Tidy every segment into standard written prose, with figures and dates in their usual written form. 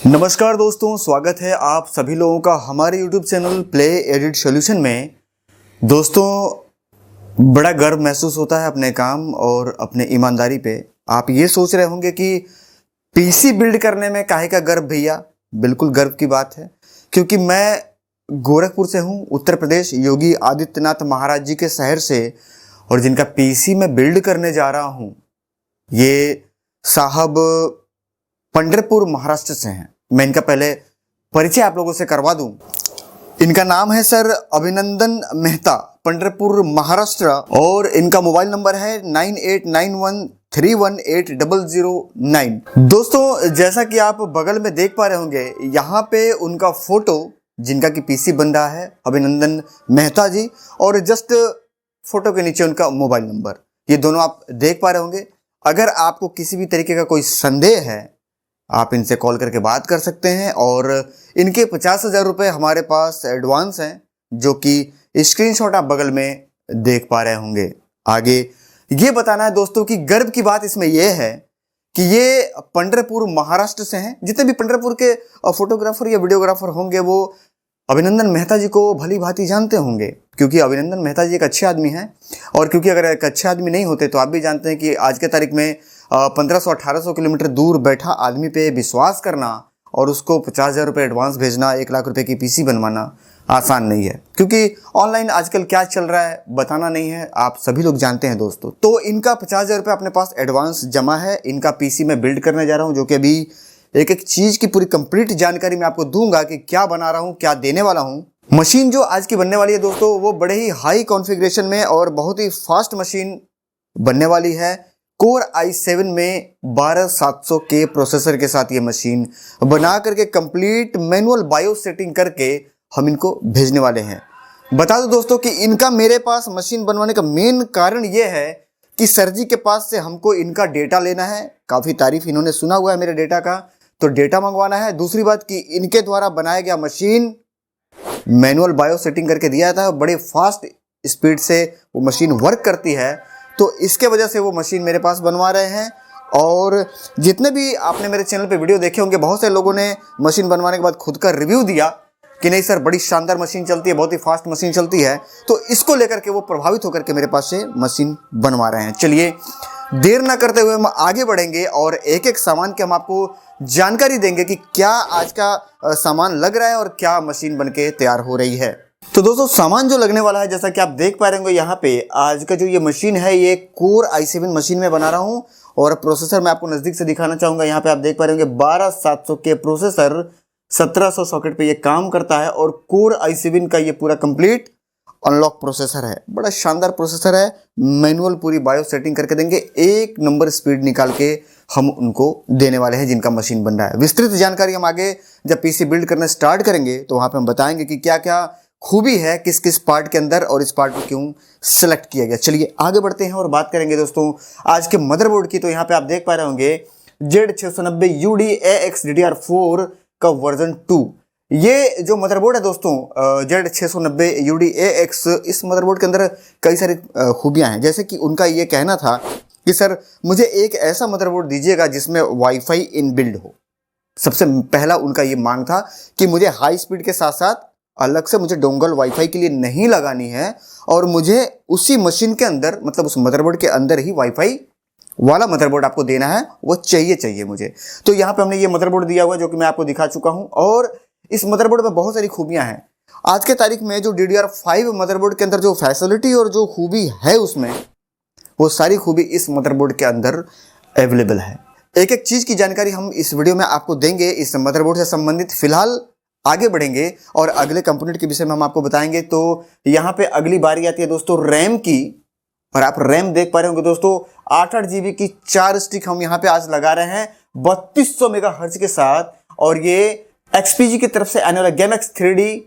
नमस्कार दोस्तों, स्वागत है आप सभी लोगों का हमारे YouTube channel play edit solution में। दोस्तों, बड़ा गर्व महसूस होता है अपने काम और अपने ईमानदारी पे। आप ये सोच रहे होंगे कि पीसी बिल्ड करने में काहे का गर्व भैया। बिल्कुल गर्व की बात है, क्योंकि मैं गोरखपुर से हूँ, उत्तर प्रदेश, योगी आदित्यनाथ महाराज जी के शहर से, और जिनका पीसी मैं बिल्ड करने जा रहा हूँ ये साहब पंढरपुर महाराष्ट्र से हैं। मैं इनका पहले परिचय आप लोगों से करवा दूं। इनका नाम है सर अभिनंदन मेहता, पंढरपुर महाराष्ट्र, और इनका मोबाइल नंबर है 9891318009। दोस्तों, जैसा कि आप बगल में देख पा रहे होंगे, यहाँ पे उनका फोटो, जिनका कि पीसी बन रहा है, अभिनंदन मेहता जी, और जस्ट फोटो के नीचे उनका मोबाइल नंबर, ये दोनों आप देख पा रहे होंगे। अगर आपको किसी भी तरीके का कोई संदेह है, आप इनसे कॉल करके बात कर सकते हैं। और इनके 50,000 रुपये हमारे पास एडवांस हैं, जो कि स्क्रीनशॉट आप बगल में देख पा रहे होंगे। आगे ये बताना है दोस्तों कि गर्व की बात इसमें यह है कि ये पंढरपुर महाराष्ट्र से हैं। जितने भी पंढरपुर के फोटोग्राफर या वीडियोग्राफर होंगे वो अभिनंदन मेहता जी को भली भांति जानते होंगे, क्योंकि अभिनंदन मेहता जी एक अच्छे आदमी हैं। और क्योंकि अगर एक अच्छे आदमी नहीं होते तो आप भी जानते हैं कि आज के तारीख में 1500-1800 किलोमीटर दूर बैठा आदमी पे विश्वास करना और उसको 50,000 रुपये एडवांस भेजना, 1 लाख रुपए की पीसी बनवाना आसान नहीं है। क्योंकि ऑनलाइन आजकल क्या चल रहा है बताना नहीं है, आप सभी लोग जानते हैं दोस्तों। तो इनका 50,000 रुपये अपने पास एडवांस जमा है। इनका पीसी मैं बिल्ड करने जा रहा हूँ, जो कि अभी एक एक चीज़ की पूरी कंप्लीट जानकारी मैं आपको दूंगा कि क्या बना रहा हूँ, क्या देने वाला हूँ। मशीन जो आज की बनने वाली है दोस्तों, वो बड़े ही हाई कॉन्फ़िगरेशन में और बहुत ही फास्ट मशीन बनने वाली है। कोर i7 में 12700 के प्रोसेसर के साथ ये मशीन बना करके कंप्लीट मैनुअल बायोस सेटिंग करके हम इनको भेजने वाले हैं। बता दो दोस्तों कि इनका मेरे पास मशीन बनवाने का मेन कारण ये है कि सर जी के पास से हमको इनका डेटा लेना है। काफ़ी तारीफ इन्होंने सुना हुआ है मेरे डेटा का, तो डेटा मंगवाना है। दूसरी बात कि इनके द्वारा बनाया गया मशीन मैनुअल बायोस सेटिंग करके दिया जाता है, बड़े फास्ट स्पीड से वो मशीन वर्क करती है। तो इसके वजह से वो मशीन मेरे पास बनवा रहे हैं। और जितने भी आपने मेरे चैनल पे वीडियो देखे होंगे, बहुत से लोगों ने मशीन बनवाने के बाद खुद का रिव्यू दिया कि नहीं सर, बड़ी शानदार मशीन चलती है, बहुत ही फास्ट मशीन चलती है। तो इसको लेकर के वो प्रभावित होकर के मेरे पास से मशीन बनवा रहे हैं। चलिए देर ना करते हुए हम आगे बढ़ेंगे और एक एक सामान के हम आपको जानकारी देंगे कि क्या आज का सामान लग रहा है और क्या मशीन बन के तैयार हो रही है। तो दोस्तों, सामान जो लगने वाला है, जैसा कि आप देख पा रहे होंगे यहाँ पे, आज का जो ये मशीन है ये कोर i7 मशीन में बना रहा हूँ। और प्रोसेसर मैं आपको नज़दीक से दिखाना चाहूँगा। यहाँ पे आप देख पा रहे होंगे 12700 के प्रोसेसर 1700 सॉकेट पे ये काम करता है। और कोर i7 का ये पूरा कंप्लीट अनलॉक प्रोसेसर है, बड़ा शानदार प्रोसेसर है। मैनुअल पूरी बायो सेटिंग करके देंगे, 1 नंबर स्पीड निकाल के हम उनको देने वाले हैं जिनका मशीन बन रहा है। विस्तृत जानकारी हम आगे जब पीसी बिल्ड करना स्टार्ट करेंगे तो वहाँ पे हम बताएंगे कि क्या क्या खूबी है किस किस पार्ट के अंदर और इस पार्ट को क्यों सिलेक्ट किया गया। चलिए आगे बढ़ते हैं और बात करेंगे दोस्तों आज के मदरबोर्ड की। तो यहाँ पे आप देख पा रहे होंगे Z690 UD-AX DDR4 का वर्जन 2। ये जो मदरबोर्ड है दोस्तों, Z690 UD-AX, इस मदरबोर्ड के अंदर कई सारी खूबियाँ हैं। जैसे कि उनका ये कहना था कि सर मुझे एक ऐसा मदरबोर्ड दीजिएगा जिसमें वाईफाई इनबिल्ड हो। सबसे पहला उनका ये मांग था कि मुझे हाई स्पीड के साथ साथ अलग से मुझे डोंगल वाईफाई के लिए नहीं लगानी है, और मुझे उसी मशीन के अंदर, मतलब उस मदरबोर्ड के अंदर ही वाईफाई वाला मदरबोर्ड आपको देना है, वो चाहिए मुझे। तो यहाँ पे हमने ये मदरबोर्ड दिया हुआ है, जो कि मैं आपको दिखा चुका हूँ। और इस मदरबोर्ड में बहुत सारी खूबियाँ हैं। आज के तारीख में जो DDR5 मदरबोर्ड के अंदर जो फैसिलिटी और जो खूबी है उसमें, वो सारी खूबी इस मदरबोर्ड के अंदर अवेलेबल है। एक एक चीज़ की जानकारी हम इस वीडियो में आपको देंगे इस मदरबोर्ड से संबंधित। फिलहाल आगे बढ़ेंगे और अगले कंपोनेंट के विषय में हम आपको बताएंगे। तो यहाँ पे अगली बारी आती है दोस्तों रैम की, और आप रैम देख पा रहे होंगे दोस्तों, 8-8 GB की 4 स्टिक हम यहाँ पे आज लगा रहे हैं 3200 मेगाहर्ट्ज के साथ। और ये XPG की तरफ से आने वाला GameX 3D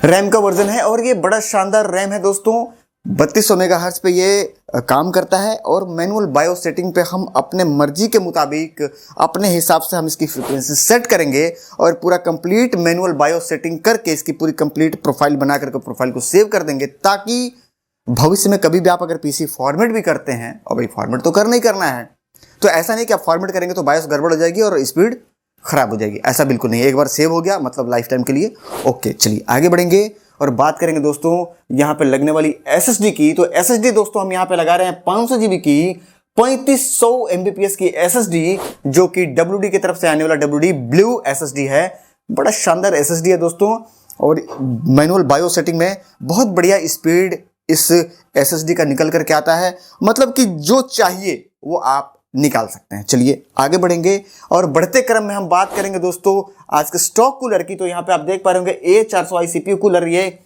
रैम का वर्जन है, और ये बड़ा शानदार रैम है दोस्तों। 3200 मेगाहर्ट्ज पे ये काम करता है। और मैनुअल बायो सेटिंग पे हम अपने मर्जी के मुताबिक अपने हिसाब से हम इसकी फ्रीक्वेंसी सेट करेंगे और पूरा कंप्लीट मैनुअल बायो सेटिंग करके इसकी पूरी कंप्लीट प्रोफाइल बना करके प्रोफाइल को सेव कर देंगे, ताकि भविष्य में कभी भी आप अगर पीसी फॉर्मेट भी करते हैं, और भाई फॉर्मेट तो करना ही करना है, तो ऐसा नहीं कि आप फॉर्मेट करेंगे तो बायोस गड़बड़ हो जाएगी और स्पीड ख़राब हो जाएगी, ऐसा बिल्कुल नहीं है। एक बार सेव हो गया मतलब लाइफ टाइम के लिए ओके। चलिए आगे बढ़ेंगे और बात करेंगे दोस्तों यहाँ पे लगने वाली SSD की। तो SSD दोस्तों हम यहाँ पे लगा रहे हैं 500 GB की 3500 Mbps की SSD, जो कि WD की तरफ से आने वाला WD ब्लू SSD है। बड़ा शानदार SSD है दोस्तों, और मैनुअल बायो सेटिंग में बहुत बढ़िया स्पीड इस SSD का निकल करके आता है। मतलब कि जो चाहिए वो आप निकाल सकते हैं। चलिए आगे बढ़ेंगे और बढ़ते क्रम में हम बात करेंगे दोस्तों आज के स्टॉक कूलर की। तो यहाँ पे आप देख पा रहे होंगे A400i CPU कूलर, ये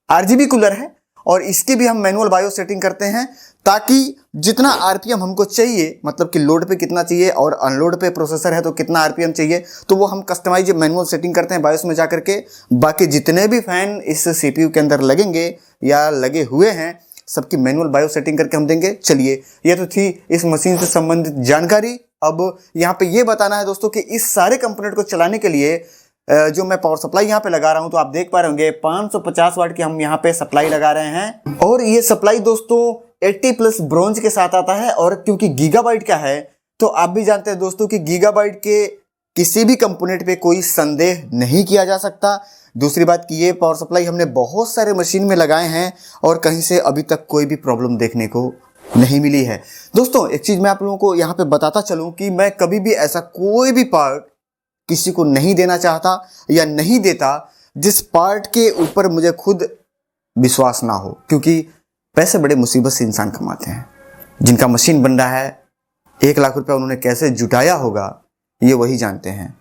RGB कूलर है और इसकी भी हम मैनुअल बायो सेटिंग करते हैं ताकि जितना RPM हमको चाहिए, मतलब कि लोड पे कितना चाहिए और अनलोड पे प्रोसेसर है तो कितना RPM चाहिए, तो वो हम कस्टमाइज मैनुअल सेटिंग करते हैं बायोस में जाकर के। बाकी जितने भी फैन इस CPU के अंदर लगेंगे या लगे हुए हैं सबकी मैनुअल बायो सेटिंग करके हम देंगे। चलिए ये तो थी इस मशीन से संबंधित जानकारी। अब यहाँ पे ये बताना है दोस्तों कि इस सारे कंपोनेंट को चलाने के लिए जो मैं पावर सप्लाई यहाँ पे लगा रहा हूँ, तो आप देख पा रहे होंगे 550 वाट की हम यहाँ पे सप्लाई लगा रहे हैं। और ये सप्लाई दोस्तों 80+ ब्रॉन्ज के साथ आता है। और क्योंकि गीगाबाइट का है तो आप भी जानते हैं दोस्तों कि गीगाबाइट के किसी भी कंपोनेंट पे कोई संदेह नहीं किया जा सकता। दूसरी बात कि ये पावर सप्लाई हमने बहुत सारे मशीन में लगाए हैं और कहीं से अभी तक कोई भी प्रॉब्लम देखने को नहीं मिली है। दोस्तों एक चीज़ मैं आप लोगों को यहाँ पे बताता चलूँ कि मैं कभी भी ऐसा कोई भी पार्ट किसी को नहीं देना चाहता या नहीं देता जिस पार्ट के ऊपर मुझे खुद विश्वास ना हो, क्योंकि पैसे बड़े मुसीबत से इंसान कमाते हैं। जिनका मशीन बन रहा है 1 लाख रुपया उन्होंने कैसे जुटाया होगा ये वही जानते हैं।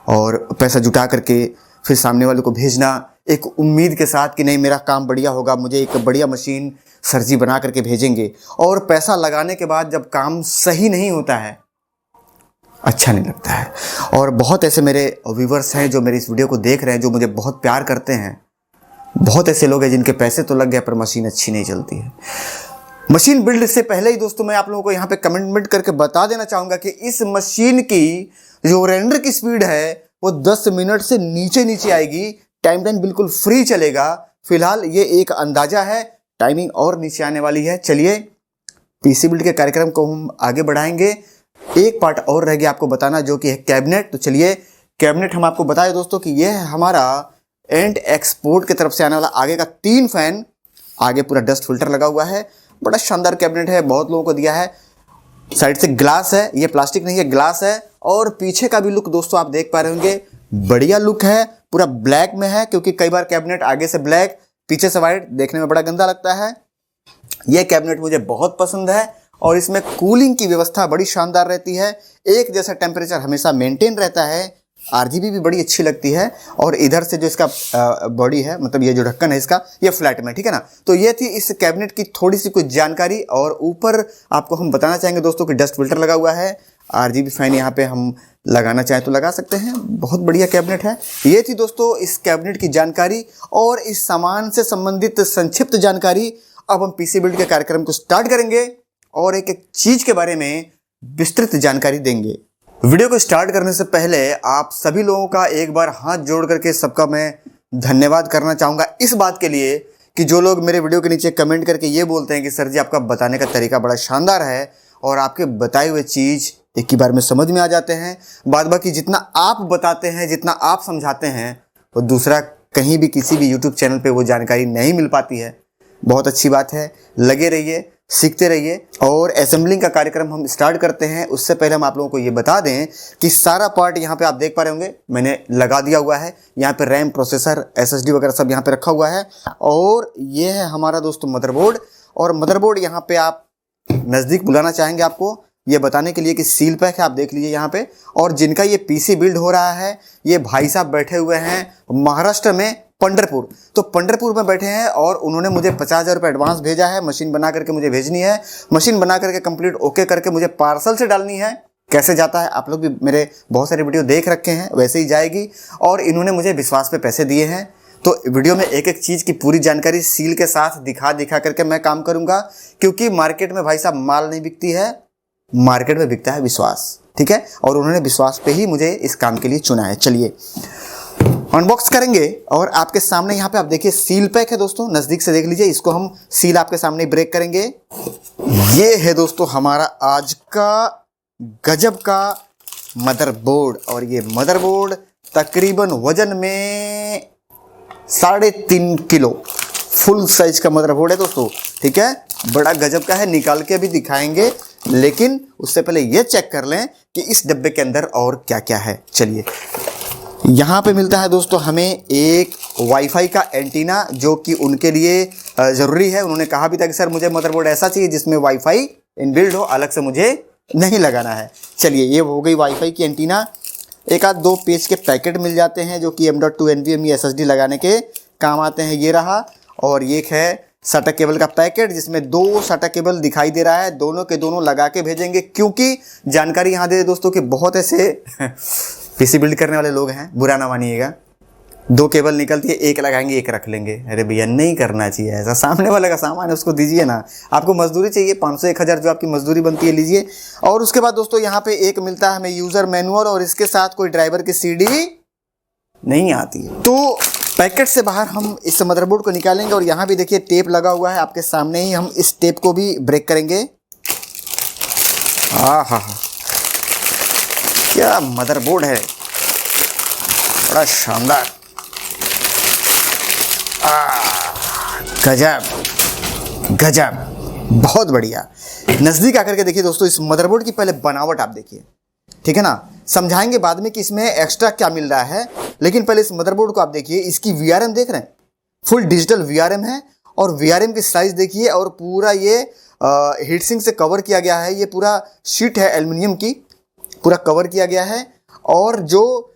और पैसा जुटा करके फिर सामने वाले को भेजना एक उम्मीद के साथ कि नहीं मेरा काम बढ़िया होगा, मुझे एक बढ़िया मशीन सर जी बना करके भेजेंगे, और पैसा लगाने के बाद जब काम सही नहीं होता है अच्छा नहीं लगता है। और बहुत ऐसे मेरे व्यूवर्स हैं जो मेरी इस वीडियो को देख रहे हैं, जो मुझे बहुत प्यार करते हैं। बहुत ऐसे लोग हैं जिनके पैसे तो लग गए पर मशीन अच्छी नहीं चलती है। मशीन बिल्ड से पहले ही दोस्तों मैं आप लोगों को यहाँ पे कमेंट करके बता देना चाहूँगा कि इस मशीन की जो रेंडर की स्पीड है वो 10 मिनट से नीचे आएगी। टाइम बिल्कुल फ्री चलेगा। फिलहाल ये एक अंदाजा है, टाइमिंग और नीचे आने वाली है। चलिए पीसी बिल्ड के कार्यक्रम को हम आगे बढ़ाएंगे। एक पार्ट और रह गया आपको बताना, जो कि है कैबिनेट। तो चलिए कैबिनेट हम आपको बताएं दोस्तों कि यह है हमारा एंड एक्सपोर्ट की तरफ से आने वाला आगे का 3 फैन। आगे पूरा डस्ट फिल्टर लगा हुआ है। बड़ा शानदार कैबिनेट है, बहुत लोगों को दिया है। साइड से ग्लास है, ये प्लास्टिक नहीं है, ग्लास है। और पीछे का भी लुक दोस्तों आप देख पा रहे होंगे, बढ़िया लुक है, पूरा ब्लैक में है। क्योंकि कई बार कैबिनेट आगे से ब्लैक पीछे से वाइट देखने में बड़ा गंदा लगता है। यह कैबिनेट मुझे बहुत पसंद है और इसमें कूलिंग की व्यवस्था बड़ी शानदार रहती है। एक जैसा टेम्परेचर हमेशा मेंटेन रहता है। RGB भी बड़ी अच्छी लगती है। और इधर से जो इसका बॉडी है, मतलब ये जो ढक्कन है इसका, ये फ्लैट में, ठीक है ना। तो ये थी इस कैबिनेट की थोड़ी सी कुछ जानकारी। और ऊपर आपको हम बताना चाहेंगे दोस्तों कि डस्ट फिल्टर लगा हुआ है। RGB फैन यहाँ पे हम लगाना चाहें तो लगा सकते हैं। बहुत बढ़िया कैबिनेट है। ये थी दोस्तों इस कैबिनेट की जानकारी और इस सामान से संबंधित संक्षिप्त जानकारी। अब हम पीसी बिल्ड के कार्यक्रम को स्टार्ट करेंगे और एक एक चीज के बारे में विस्तृत जानकारी देंगे। वीडियो को स्टार्ट करने से पहले आप सभी लोगों का एक बार हाथ जोड़ करके सबका मैं धन्यवाद करना चाहूँगा इस बात के लिए कि जो लोग मेरे वीडियो के नीचे कमेंट करके ये बोलते हैं कि सर जी आपका बताने का तरीका बड़ा शानदार है और आपके बताए हुए चीज़ एक ही बार में समझ में आ जाते हैं। बाद बाकी जितना आप बताते हैं, जितना आप समझाते हैं, वो दूसरा कहीं भी किसी भी यूट्यूब चैनल पे वो जानकारी नहीं मिल पाती है। बहुत अच्छी बात है, लगे रहिए, सीखते रहिए। और असेंबलिंग का कार्यक्रम हम स्टार्ट करते हैं। उससे पहले हम आप लोगों को ये बता दें कि सारा पार्ट यहाँ पे आप देख पा रहे होंगे मैंने लगा दिया हुआ है। यहाँ पे रैम, प्रोसेसर, SSD वगैरह सब यहाँ पे रखा हुआ है। और ये है हमारा दोस्तों मदरबोर्ड। और मदरबोर्ड यहाँ पे आप नज़दीक बुलाना चाहेंगे आपको ये बताने के लिए कि सील पैक है, आप देख लीजिए यहाँ पे। और जिनका ये पीसी बिल्ड हो रहा है ये भाई साहब बैठे हुए हैं महाराष्ट्र में, पंढरपुर। तो पंढरपुर में बैठे हैं और उन्होंने मुझे 50,000 रुपये एडवांस भेजा है। मशीन बना करके मुझे भेजनी है। मशीन बना करके कंप्लीट ओके करके मुझे पार्सल से डालनी है। कैसे जाता है आप लोग भी मेरे बहुत सारे वीडियो देख रखे हैं, वैसे ही जाएगी। और इन्होंने मुझे विश्वास पे पैसे दिए हैं। तो वीडियो में एक एक चीज़ की पूरी जानकारी सील के साथ दिखा करके मैं काम करूँगा। क्योंकि मार्केट में भाई साहब माल नहीं बिकती है, मार्केट में बिकता है विश्वास, ठीक है। और उन्होंने विश्वास पे ही मुझे इस काम के लिए चुना है। चलिए अनबॉक्स करेंगे और आपके सामने यहाँ पे आप देखिए सील पैक है दोस्तों, नज़दीक से देख लीजिए इसको। हम सील आपके सामने ब्रेक करेंगे। ये है दोस्तों हमारा आज का गजब का मदरबोर्ड, और ये मदरबोर्ड तकरीबन वजन में 3.5 किलो फुल साइज का मदरबोर्ड है दोस्तों, ठीक है। बड़ा गजब का है, निकाल के भी दिखाएंगे, लेकिन उससे पहले ये चेक कर लें कि इस डब्बे के अंदर और क्या क्या है। चलिए, यहाँ पे मिलता है दोस्तों हमें एक वाईफाई का एंटीना, जो कि उनके लिए ज़रूरी है। उन्होंने कहा भी था कि सर मुझे मदरबोर्ड ऐसा चाहिए जिसमें वाईफाई इनबिल्ड हो, अलग से मुझे नहीं लगाना है। चलिए, ये हो गई वाईफाई की एंटीना। एक आध 2 पेज के पैकेट मिल जाते हैं जो कि M.2 NVMe SSD लगाने के काम आते हैं, ये रहा। और ये है SATA केबल का पैकेट, जिसमें 2 SATA केबल दिखाई दे रहा है, दोनों के दोनों लगा के भेजेंगे, क्योंकि जानकारी यहाँ दे दोस्तों कि बहुत ऐसे पीसी बिल्ड करने वाले लोग हैं, बुरा ना मानिएगा। 2 केबल निकलती है, एक लगाएंगे एक रख लेंगे। अरे भैया, नहीं करना चाहिए ऐसा। सामने वाले का सामान है, उसको दीजिए ना। आपको मजदूरी चाहिए 500-1000 जो आपकी मजदूरी बनती है, लीजिए। और उसके बाद दोस्तों यहाँ पे एक मिलता है हमें यूज़र मैनुअल, और इसके साथ कोई ड्राइवर की CD नहीं आती है। तो पैकेट से बाहर हम इस मदरबोर्ड को निकालेंगे, और यहाँ भी देखिए टेप लगा हुआ है आपके सामने ही। हम इस टेप को भी ब्रेक करेंगे। हाँ, क्या मदरबोर्ड है, बड़ा शानदार। गजब गजब, बहुत बढ़िया। नज़दीक आकर के देखिए दोस्तों इस मदरबोर्ड की पहले बनावट आप देखिए, ठीक है ना। समझाएंगे बाद में कि इसमें एक्स्ट्रा क्या मिल रहा है, लेकिन पहले इस मदरबोर्ड को आप देखिए। इसकी VRM देख रहे हैं, फुल डिजिटल VRM है, और VRM की साइज देखिए। और पूरा ये हीट सिंक से कवर किया गया है, ये पूरा शीट है एल्युमिनियम की, पूरा कवर किया गया है। और जो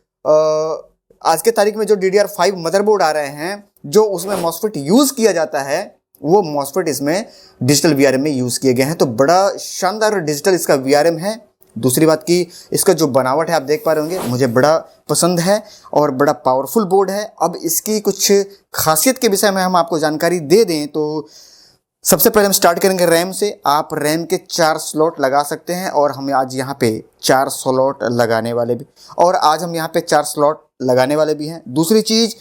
आज के तारीख में जो DDR5 मदरबोर्ड आ रहे हैं, जो उसमें MOSFET यूज़ किया जाता है, वो MOSFET इसमें डिजिटल VRM में यूज़ किए गए हैं। तो बड़ा शानदार और डिजिटल इसका VRM है। दूसरी बात की, इसका जो बनावट है आप देख पा रहे होंगे, मुझे बड़ा पसंद है और बड़ा पावरफुल बोर्ड है। अब इसकी कुछ खासियत के विषय में हम आपको जानकारी दे दें तो सबसे पहले हम स्टार्ट करेंगे रैम से। आप रैम के 4 स्लॉट लगा सकते हैं, और हम आज यहाँ पे 4 स्लॉट लगाने वाले भी, और आज हम यहाँ पे 4 स्लॉट लगाने वाले भी हैं। दूसरी चीज़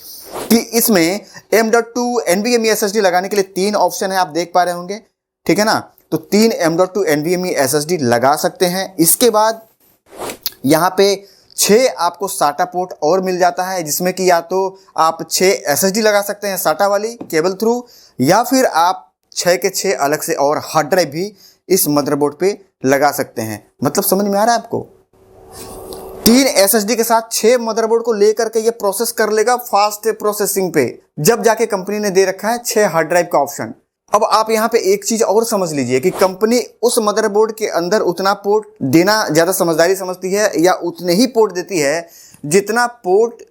कि इसमें M.2 NVMe SSD लगाने के लिए 3 ऑप्शन है, आप देख पा रहे होंगे, ठीक है ना। तो 3 M.2 NVMe SSD लगा सकते हैं। इसके बाद यहाँ पे 6 आपको SATA पोर्ट और मिल जाता है, जिसमें कि या तो आप 6 SSD लगा सकते हैं SATA वाली केबल थ्रू, या फिर आप 6 के 6 अलग से और हार्ड ड्राइव भी इस मदरबोर्ड पे लगा सकते हैं। मतलब समझ में आ रहा है आपको? 3 SSD के साथ 6 मदरबोर्ड को लेकर के ये प्रोसेस कर लेगा फास्ट प्रोसेसिंग पे, जब जाके कंपनी ने दे रखा है 6 हार्ड ड्राइव का ऑप्शन। अब आप यहाँ पे एक चीज और समझ लीजिए कि कंपनी उस मदरबोर्ड के अंदर उतना पोर्ट देना ज्यादा समझदारी समझती है, या उतने ही पोर्ट देती है जितना पोर्ट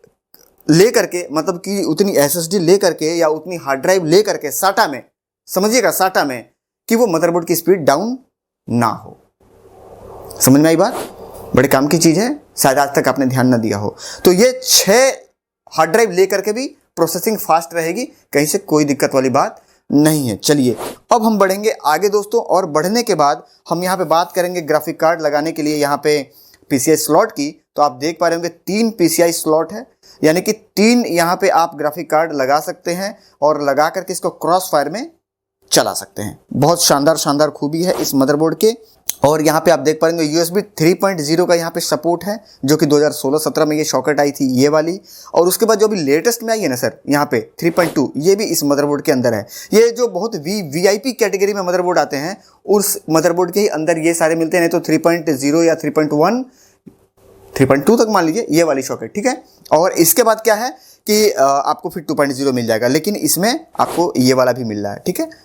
लेकर के, मतलब कि उतनी SSD लेकर के या उतनी हार्ड ड्राइव लेकर के SATA में, समझिएगा SATA में, कि वो मदरबोर्ड की स्पीड डाउन ना हो। समझ में आई बात? बड़े काम की चीज है, शायद आज तक आपने ध्यान ना दिया हो। तो ये 6 हार्ड ड्राइव लेकर के भी प्रोसेसिंग फास्ट रहेगी, कहीं से कोई दिक्कत वाली बात नहीं है। चलिए, अब हम बढ़ेंगे आगे दोस्तों, और बढ़ने के बाद हम यहाँ पे बात करेंगे ग्राफिक कार्ड लगाने के लिए यहाँ पे PCI स्लॉट की। तो आप देख पा रहे होंगे 3 PCI स्लॉट है, यानी कि 3 यहाँ पे आप ग्राफिक कार्ड लगा सकते हैं, और लगा करके इसको क्रॉस फायर में चला सकते हैं। बहुत शानदार खूबी है इस मदरबोर्ड के। और यहाँ पे आप देख पाएंगे USB 3.0 का यहाँ पे सपोर्ट है, जो कि 2016-17 में ये सॉकेट आई थी ये वाली। और उसके बाद जो अभी लेटेस्ट में आई है ना सर, यहाँ पे 3.2, ये भी इस मदरबोर्ड के अंदर है। ये जो बहुत VIP कैटेगरी में मदरबोर्ड आते हैं, उस मदरबोर्ड के ही अंदर ये सारे मिलते हैं, नहीं तो 3.0 या 3.1, 3.2 तक मान लीजिए ये वाली सॉकेट, ठीक है। और इसके बाद क्या है कि आपको फिर 2.0 मिल जाएगा, लेकिन इसमें आपको ये वाला भी मिल रहा है, ठीक है।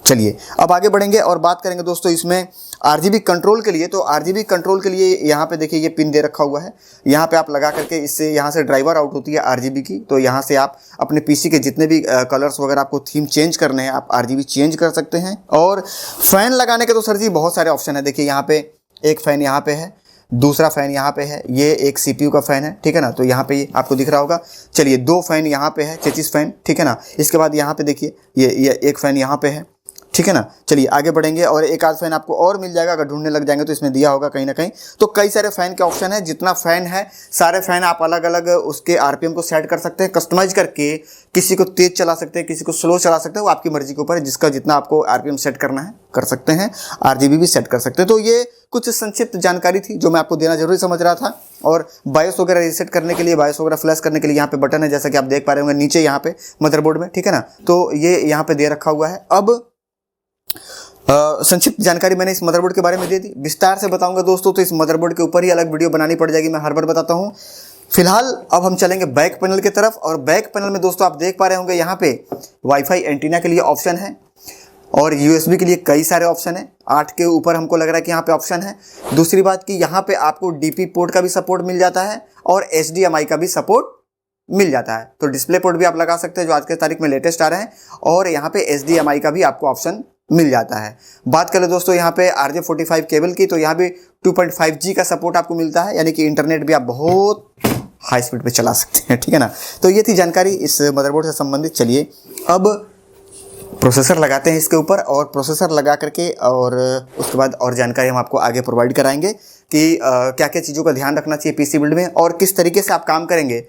चलिए, अब आगे बढ़ेंगे और बात करेंगे दोस्तों इसमें RGB कंट्रोल के लिए। तो RGB कंट्रोल के लिए यहाँ पे देखिए ये पिन दे रखा हुआ है, यहाँ पे आप लगा करके इससे यहाँ से ड्राइवर आउट होती है RGB की। तो यहाँ से आप अपने PC के जितने भी कलर्स वगैरह आपको थीम चेंज करने हैं, आप RGB चेंज कर सकते हैं। और फैन लगाने के तो सर जी बहुत सारे ऑप्शन है। देखिए यहाँ पे एक फ़ैन यहाँ पे है, दूसरा फ़ैन यहाँ पे है, ये एक CPU का फ़ैन है, ठीक है ना। तो यहाँ पे आपको दिख रहा होगा। चलिए, 2 फ़ैन यहाँ पे है, चेचिस फ़ैन, ठीक है ना। इसके बाद यहाँ पे देखिए ये एक फ़ैन यहाँ पे है, ठीक है ना। चलिए आगे बढ़ेंगे और एक आध फैन आपको और मिल जाएगा, अगर ढूंढने लग जाएंगे तो इसमें दिया होगा कहीं ना कहीं। तो कई सारे फैन के ऑप्शन है, जितना फैन है सारे फैन आप अलग अलग उसके आरपीएम को सेट कर सकते हैं, कस्टमाइज करके किसी को तेज चला सकते हैं, किसी को स्लो चला सकते हैं, वो आपकी मर्जी के ऊपर है, जिसका जितना आपको आरपीएम सेट करना है कर सकते हैं, आरजीबी भी सेट कर सकते हैं। तो ये कुछ संक्षिप्त जानकारी थी जो मैं आपको देना जरूरी समझ रहा था। और बायोस वगैरह रीसेट करने के लिए, बायोस वगैरह फ्लैश करने के लिए यहाँ पे बटन है, जैसा कि आप देख पा रहे होंगे नीचे यहाँ पे मदरबोर्ड में, ठीक है ना। तो ये यहाँ पे दे रखा हुआ है। अब संक्षिप्त जानकारी मैंने इस मदरबोर्ड के बारे में दे दी, विस्तार से बताऊंगा दोस्तों तो इस मदरबोर्ड के ऊपर ही अलग वीडियो बनानी पड़ जाएगी, मैं हर बार बताता हूं। फिलहाल अब हम चलेंगे बैक पैनल की तरफ, और बैक पैनल में दोस्तों आप देख पा रहे होंगे यहाँ पे वाईफाई एंटीना के लिए ऑप्शन है और यूएसबी के लिए कई सारे ऑप्शन है। 8 के ऊपर हमको लग रहा है कि यहाँ पे ऑप्शन है। दूसरी बात कि यहाँ पे आपको डीपी पोर्ट का भी सपोर्ट मिल जाता है और HDMI का भी सपोर्ट मिल जाता है। तो डिस्प्ले पोर्ट भी आप लगा सकते हैं जो आज के तारीख में लेटेस्ट आ रहे हैं, और यहाँ पे HDMI का भी आपको ऑप्शन मिल जाता है। बात करें दोस्तों यहाँ पे RJ45 केबल की, तो यहाँ भी 2.5G का सपोर्ट आपको मिलता है, यानी कि इंटरनेट भी आप बहुत हाई स्पीड पे चला सकते हैं, ठीक है ना। तो ये थी जानकारी इस मदरबोर्ड से संबंधित। चलिए अब प्रोसेसर लगाते हैं इसके ऊपर, और प्रोसेसर लगा करके और उसके बाद और जानकारी हम आपको आगे प्रोवाइड कराएंगे कि क्या क्या चीज़ों का ध्यान रखना चाहिए पीसी बिल्ड में, और किस तरीके से आप काम करेंगे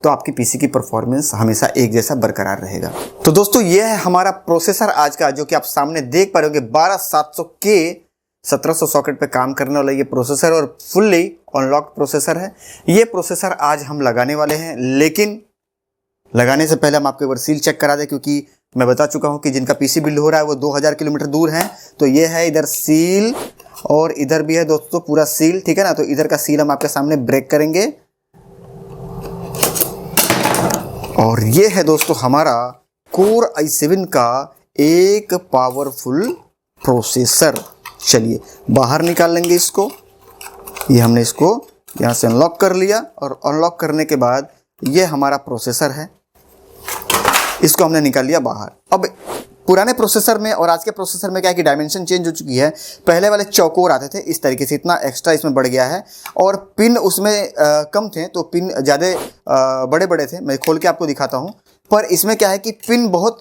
तो आपकी पीसी की परफॉर्मेंस हमेशा एक जैसा बरकरार रहेगा। तो दोस्तों ये है हमारा प्रोसेसर आज का, जो कि आप सामने देख पा रहे होंगे 12700K 1700 सॉकेट पे काम करने वाला ये प्रोसेसर, और फुल्ली अनलॉक्ड प्रोसेसर है। ये प्रोसेसर आज हम लगाने वाले हैं, लेकिन लगाने से पहले हम आपको एक बार सील चेक करा दें, क्योंकि मैं बता चुका हूं कि जिनका पीसी बिल्ड हो रहा है वो 2000 किलोमीटर दूर है। तो ये है इधर सील, और इधर भी है दोस्तों पूरा सील, ठीक है ना। तो इधर का सील हम आपके सामने ब्रेक करेंगे, और ये है दोस्तों हमारा Core i7 का एक पावरफुल प्रोसेसर। चलिए बाहर निकाल लेंगे इसको। ये हमने इसको यहाँ से अनलॉक कर लिया, और अनलॉक करने के बाद ये हमारा प्रोसेसर है, इसको हमने निकाल लिया बाहर। अब पुराने प्रोसेसर में और आज के प्रोसेसर में क्या है कि डायमेंशन चेंज हो चुकी है। पहले वाले चौकोर आते थे इस तरीके से, इतना एक्स्ट्रा इसमें बढ़ गया है, और पिन उसमें कम थे, तो पिन ज़्यादा बड़े बड़े थे। मैं खोल के आपको दिखाता हूँ, पर इसमें क्या है कि पिन बहुत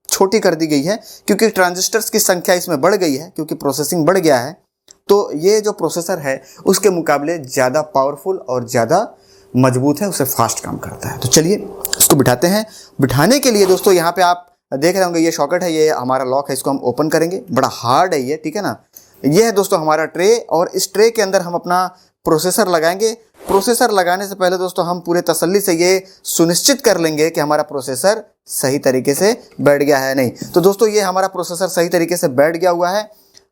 छोटी कर दी गई है, क्योंकि ट्रांजिस्टर्स की संख्या इसमें बढ़ गई है, क्योंकि प्रोसेसिंग बढ़ गया है। तो ये जो प्रोसेसर है उसके मुकाबले ज़्यादा पावरफुल और ज़्यादा मजबूत है, उसे फास्ट काम करता है। तो चलिए इसको बिठाते हैं। बिठाने के लिए दोस्तों यहाँ पे आप देख रहे होंगे ये सॉकेट है, ये हमारा लॉक है, इसको हम ओपन करेंगे। बड़ा हार्ड है ये, ठीक है ना। ये है दोस्तों हमारा ट्रे, और इस ट्रे के अंदर हम अपना प्रोसेसर लगाएंगे। प्रोसेसर लगाने से पहले दोस्तों हम पूरे तसल्ली से ये सुनिश्चित कर लेंगे कि हमारा प्रोसेसर सही तरीके से बैठ गया है नहीं। तो दोस्तों ये हमारा प्रोसेसर सही तरीके से बैठ गया हुआ है,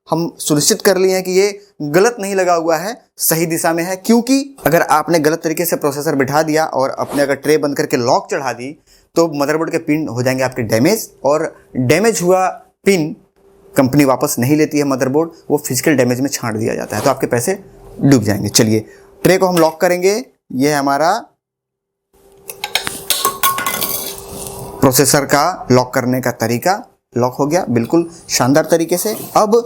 हम सुनिश्चित कर लिए हैं कि ये गलत नहीं लगा हुआ है, सही दिशा में है। क्योंकि अगर आपने गलत तरीके से प्रोसेसर बिठा दिया और अपने अगर ट्रे बंद करके लॉक चढ़ा दी, तो मदरबोर्ड के पिन हो जाएंगे आपके डैमेज, और डैमेज हुआ पिन कंपनी वापस नहीं लेती है मदरबोर्ड, वो फिजिकल डैमेज में छांट दिया जाता है, तो आपके पैसे डूब जाएंगे। चलिए ट्रे को हम लॉक करेंगे। ये है हमारा प्रोसेसर का लॉक करने का तरीका, लॉक हो गया बिल्कुल शानदार तरीके से। अब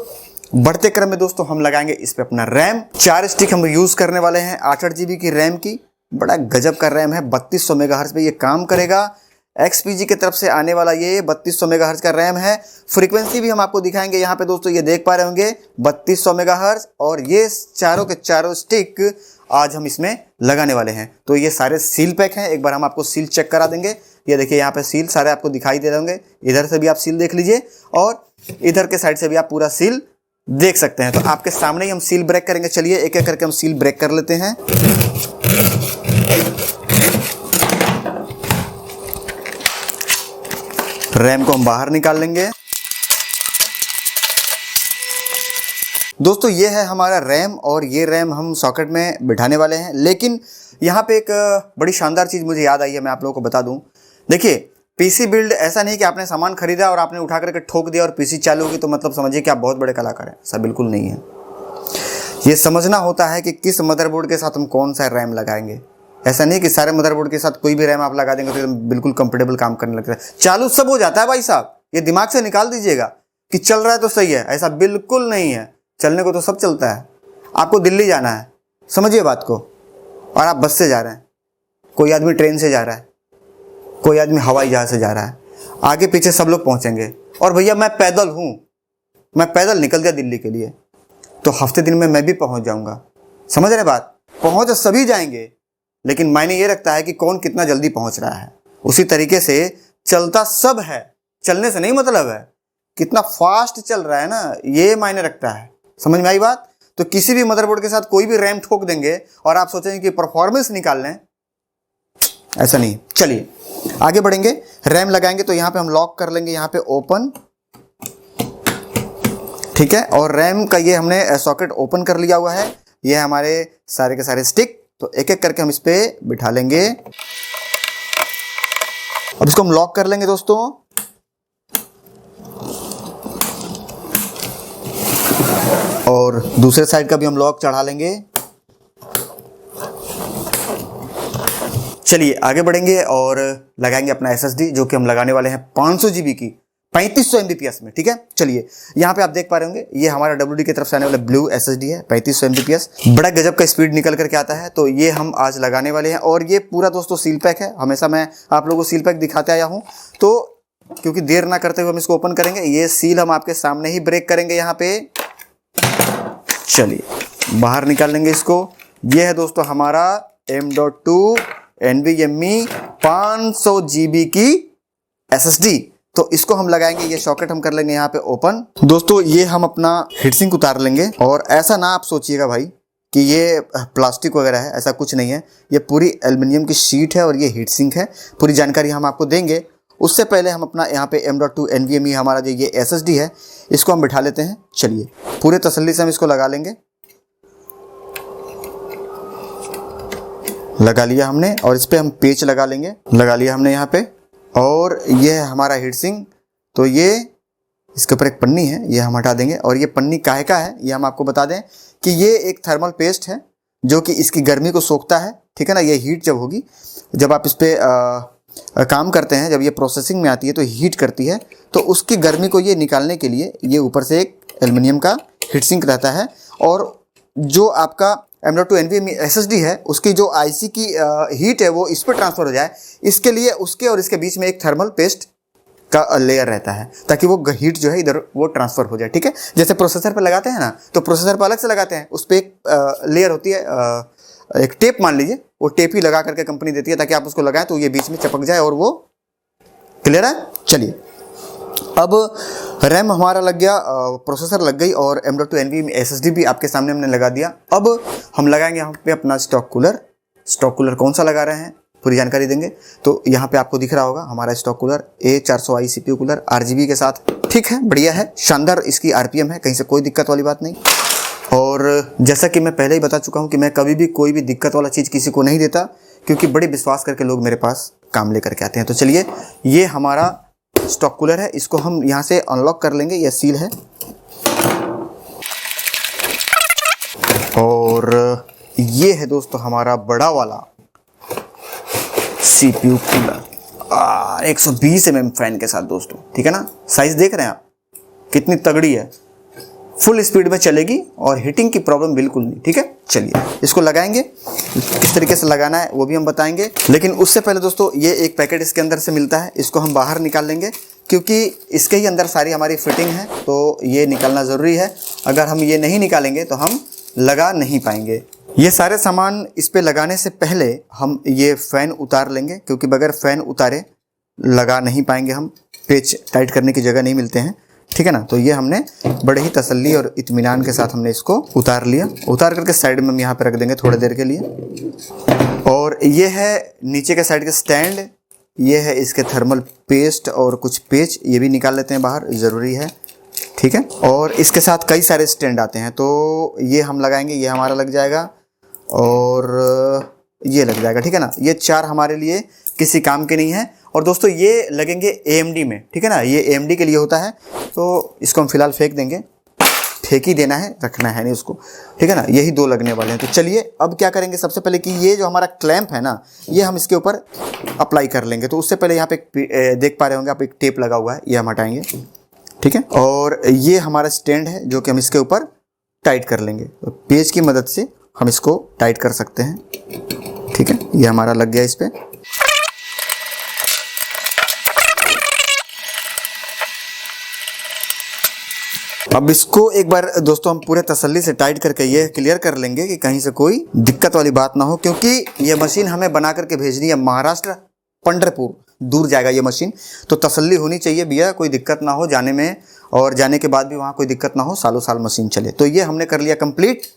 बढ़ते क्रम में दोस्तों हम लगाएंगे इस पे अपना रैम। 4 स्टिक हम यूज करने वाले हैं 8 GB की रैम की। बड़ा गजब का रैम है, 3200 मेगाहर्ट्ज पे ये काम करेगा। XPG की तरफ से आने वाला ये 3200 मेगाहर्ट्ज का रैम है। फ्रीक्वेंसी भी हम आपको दिखाएंगे यहाँ पे दोस्तों, ये देख पा रहे होंगे 3200 मेगाहर्ट्ज, और ये चारों के चारों स्टिक आज हम इसमें लगाने वाले हैं। तो ये सारे सील पैक हैं, एक बार हम आपको सील चेक करा देंगे। ये देखिए यहाँ पे सील सारे आपको दिखाई दे रहे होंगे, इधर से भी आप सील देख लीजिए, और इधर के साइड से भी आप पूरा सील देख सकते हैं। तो आपके सामने ही हम सील ब्रेक करेंगे। चलिए एक एक करके हम सील ब्रेक कर लेते हैं। रैम को हम बाहर निकाल लेंगे। दोस्तों ये है हमारा रैम, और ये रैम हम सॉकेट में बिठाने वाले हैं। लेकिन यहाँ पे एक बड़ी शानदार चीज़ मुझे याद आई है, मैं आप लोगों को बता दूं। देखिए पीसी बिल्ड ऐसा नहीं कि आपने सामान खरीदा और आपने उठा करके ठोक दिया और पीसी चालू होगी तो मतलब समझिए कि आप बहुत बड़े कलाकार हैं। ऐसा बिल्कुल नहीं है। ये समझना होता है कि किस मदरबोर्ड के साथ हम कौन सा रैम लगाएंगे। ऐसा नहीं कि सारे मदरबोर्ड के साथ कोई भी रैम आप लगा देंगे तो बिल्कुल कंफर्टेबल काम करने लगता है, चालू सब हो जाता है। भाई साहब ये दिमाग से निकाल दीजिएगा कि चल रहा है तो सही है, ऐसा बिल्कुल नहीं है। चलने को तो सब चलता है। आपको दिल्ली जाना है, समझिए बात को, और आप बस से जा रहे हैं, कोई आदमी ट्रेन से जा रहा है, कोई आदमी हवाई जहाज से जा रहा है, आगे पीछे सब लोग पहुंचेंगे, और भैया मैं पैदल हूँ, मैं पैदल निकल गया दिल्ली के लिए, तो हफ्ते दिन में मैं भी पहुंच जाऊंगा। समझ रहे बात? पहुंच सभी जाएंगे, लेकिन मायने ये रखता है कि कौन कितना जल्दी पहुंच रहा है। उसी तरीके से चलता सब है, चलने से नहीं मतलब है, कितना फास्ट चल रहा है ना, ये मायने रखता है। समझ में आई बात? तो किसी भी मदरबोर्ड के साथ कोई भी रैम ठोक देंगे और आप सोचेंगे कि परफॉर्मेंस निकाल लें, ऐसा नहीं। चलिए आगे बढ़ेंगे। रैम लगाएंगे तो यहाँ पे हम लॉक कर लेंगे, यहाँ पे ओपन, ठीक है। और रैम का ये हमने सॉकेट ओपन कर लिया हुआ है। ये हमारे सारे के सारे स्टिक, तो एक एक करके हम इस पे बिठा लेंगे। अब इसको हम लॉक कर लेंगे दोस्तों। और दूसरे साइड का भी हम लॉक चढ़ा लेंगे। चलिए आगे बढ़ेंगे और लगाएंगे अपना एसएसडी, जो कि हम लगाने वाले हैं 500 जीबी की 3500 एमबीपीएस में, ठीक है। चलिए यहाँ पे आप देख पा रहे होंगे, ये हमारा WD की तरफ से आने वाला ब्लू एसएसडी है, 3500 एमबीपीएस, बड़ा गजब का स्पीड निकल करके आता है। तो ये हम आज लगाने वाले हैं। और ये पूरा दोस्तों सील पैक है। हमेशा मैं आप लोगों को सील पैक दिखाते आया हूँ, तो क्योंकि देर ना करते हुए हम इसको ओपन करेंगे। ये सील हम आपके सामने ही ब्रेक करेंगे यहाँ पे। चलिए बाहर निकाल लेंगे इसको। ये है दोस्तों हमारा M.2 NVMe 500 GB की SSD। तो इसको हम लगाएंगे, ये सॉकेट हम कर लेंगे यहाँ पे ओपन। दोस्तों ये हम अपना हीटसिंक उतार लेंगे। और ऐसा ना आप सोचिएगा भाई कि ये प्लास्टिक वगैरह है, ऐसा कुछ नहीं है। ये पूरी एल्युमिनियम की शीट है और ये हीटसिंक है। पूरी जानकारी हम आपको देंगे। उससे पहले हम अपना यहाँ पे M.2 NVMe हमारा जो ये SSD है, इसको हम बिठा लेते हैं। चलिए पूरे तसल्ली से हम इसको लगा लेंगे। लगा लिया हमने, और इस पे हम पेच लगा लेंगे। लगा लिया हमने यहाँ पे। और ये है हमारा हीटसिंक। तो ये इसके ऊपर एक पन्नी है, ये हम हटा देंगे। और ये पन्नी काहे का है, ये हम आपको बता दें कि ये एक थर्मल पेस्ट है जो कि इसकी गर्मी को सोखता है, ठीक है ना। ये हीट जब होगी, जब आप इस पर काम करते हैं, जब ये प्रोसेसिंग में आती है तो हीट करती है, तो उसकी गर्मी को ये निकालने के लिए ये ऊपर से एक एल्युमिनियम का हीटसिंक रहता है। और जो आपका M.2 NVMe SSD है, उसकी जो IC की हीट है वो इस पर ट्रांसफर हो जाए, इसके लिए उसके और इसके बीच में एक थर्मल पेस्ट का लेयर रहता है, ताकि वो हीट जो है इधर वो ट्रांसफर हो जाए, ठीक है। जैसे प्रोसेसर पर लगाते हैं ना, तो प्रोसेसर पर अलग से लगाते हैं, उस पर एक लेयर होती है, एक टेप मान लीजिए, वो टेप ही लगा करके कंपनी देती है, ताकि आप उसको लगाएं तो ये बीच में चिपक जाए और वो क्लियर है। चलिए अब रैम हमारा लग गया, प्रोसेसर लग गई, और M.2 NVMe SSD भी आपके सामने हमने लगा दिया। अब हम लगाएंगे यहाँ पे अपना स्टॉक कूलर। स्टॉक कूलर कौन सा लगा रहे हैं पूरी जानकारी देंगे। तो यहाँ पे आपको दिख रहा होगा हमारा stock cooler A400i CPU cooler RGB के साथ, ठीक है, बढ़िया है, शानदार इसकी RPM है, कहीं से कोई दिक्कत वाली बात नहीं। और जैसा कि मैं पहले ही बता चुका हूँ कि मैं कभी भी कोई भी दिक्कत वाला चीज़ किसी को नहीं देता, क्योंकि बड़े विश्वास करके लोग मेरे पास काम लेकर के आते हैं। तो चलिए ये हमारा स्टॉक कूलर है, इसको हम यहाँ से अनलॉक कर लेंगे। यह सील है। और ये है दोस्तों हमारा बड़ा वाला CPU कूलर 120 mm फैन के साथ दोस्तों, ठीक है ना। साइज देख रहे हैं आप कितनी तगड़ी है, फुल स्पीड में चलेगी और हीटिंग की प्रॉब्लम बिल्कुल नहीं, ठीक है। चलिए इसको लगाएंगे, किस तरीके से लगाना है वो भी हम बताएंगे। लेकिन उससे पहले दोस्तों ये एक पैकेट इसके अंदर से मिलता है, इसको हम बाहर निकाल लेंगे, क्योंकि इसके ही अंदर सारी हमारी फिटिंग है, तो ये निकालना ज़रूरी है। अगर हम ये नहीं निकालेंगे तो हम लगा नहीं पाएंगे। ये सारे सामान इस पे लगाने से पहले हम ये फ़ैन उतार लेंगे, क्योंकि बगैर फ़ैन उतारे लगा नहीं पाएंगे हम, पेच टाइट करने की जगह नहीं मिलते हैं, ठीक है ना। तो ये हमने बड़े ही तसल्ली और इत्मीनान के साथ हमने इसको उतार लिया। उतार करके साइड में हम यहाँ पे रख देंगे थोड़ी देर के लिए। और ये है नीचे के साइड के स्टैंड, ये है इसके थर्मल पेस्ट और कुछ पेच, ये भी निकाल लेते हैं बाहर, ज़रूरी है, ठीक है। और इसके साथ कई सारे स्टैंड आते हैं, तो ये हम लगाएंगे, ये हमारा लग जाएगा और ये लग जाएगा, ठीक है ना। ये चार हमारे लिए किसी काम के नहीं है। और दोस्तों ये लगेंगे AMD में, ठीक है ना, ये AMD के लिए होता है। तो इसको हम फिलहाल फेंक देंगे, फेंक ही देना है, रखना है नहीं उसको, ठीक है ना। यही दो लगने वाले हैं। तो चलिए अब क्या करेंगे, सबसे पहले कि ये जो हमारा क्लैंप है ना, ये हम इसके ऊपर अप्लाई कर लेंगे। तो उससे पहले यहाँ पे देख पा रहे होंगे आप, एक टेप लगा हुआ है, ये हम हटाएंगे, ठीक है। और ये हमारा स्टैंड है जो कि हम इसके ऊपर टाइट कर लेंगे। तो पेज की मदद से हम इसको टाइट कर सकते हैं, ठीक है। ये हमारा लग गया इस पर। अब इसको एक बार दोस्तों हम पूरे तसल्ली से टाइट करके ये क्लियर कर लेंगे कि कहीं से कोई दिक्कत वाली बात ना हो, क्योंकि ये मशीन हमें बना करके भेजनी है महाराष्ट्र, पंढरपुर दूर जाएगा ये मशीन। तो तसल्ली होनी चाहिए भैया, कोई दिक्कत ना हो जाने में, और जाने के बाद भी वहाँ कोई दिक्कत ना हो, सालों साल मशीन चले। तो ये हमने कर लिया कंप्लीट।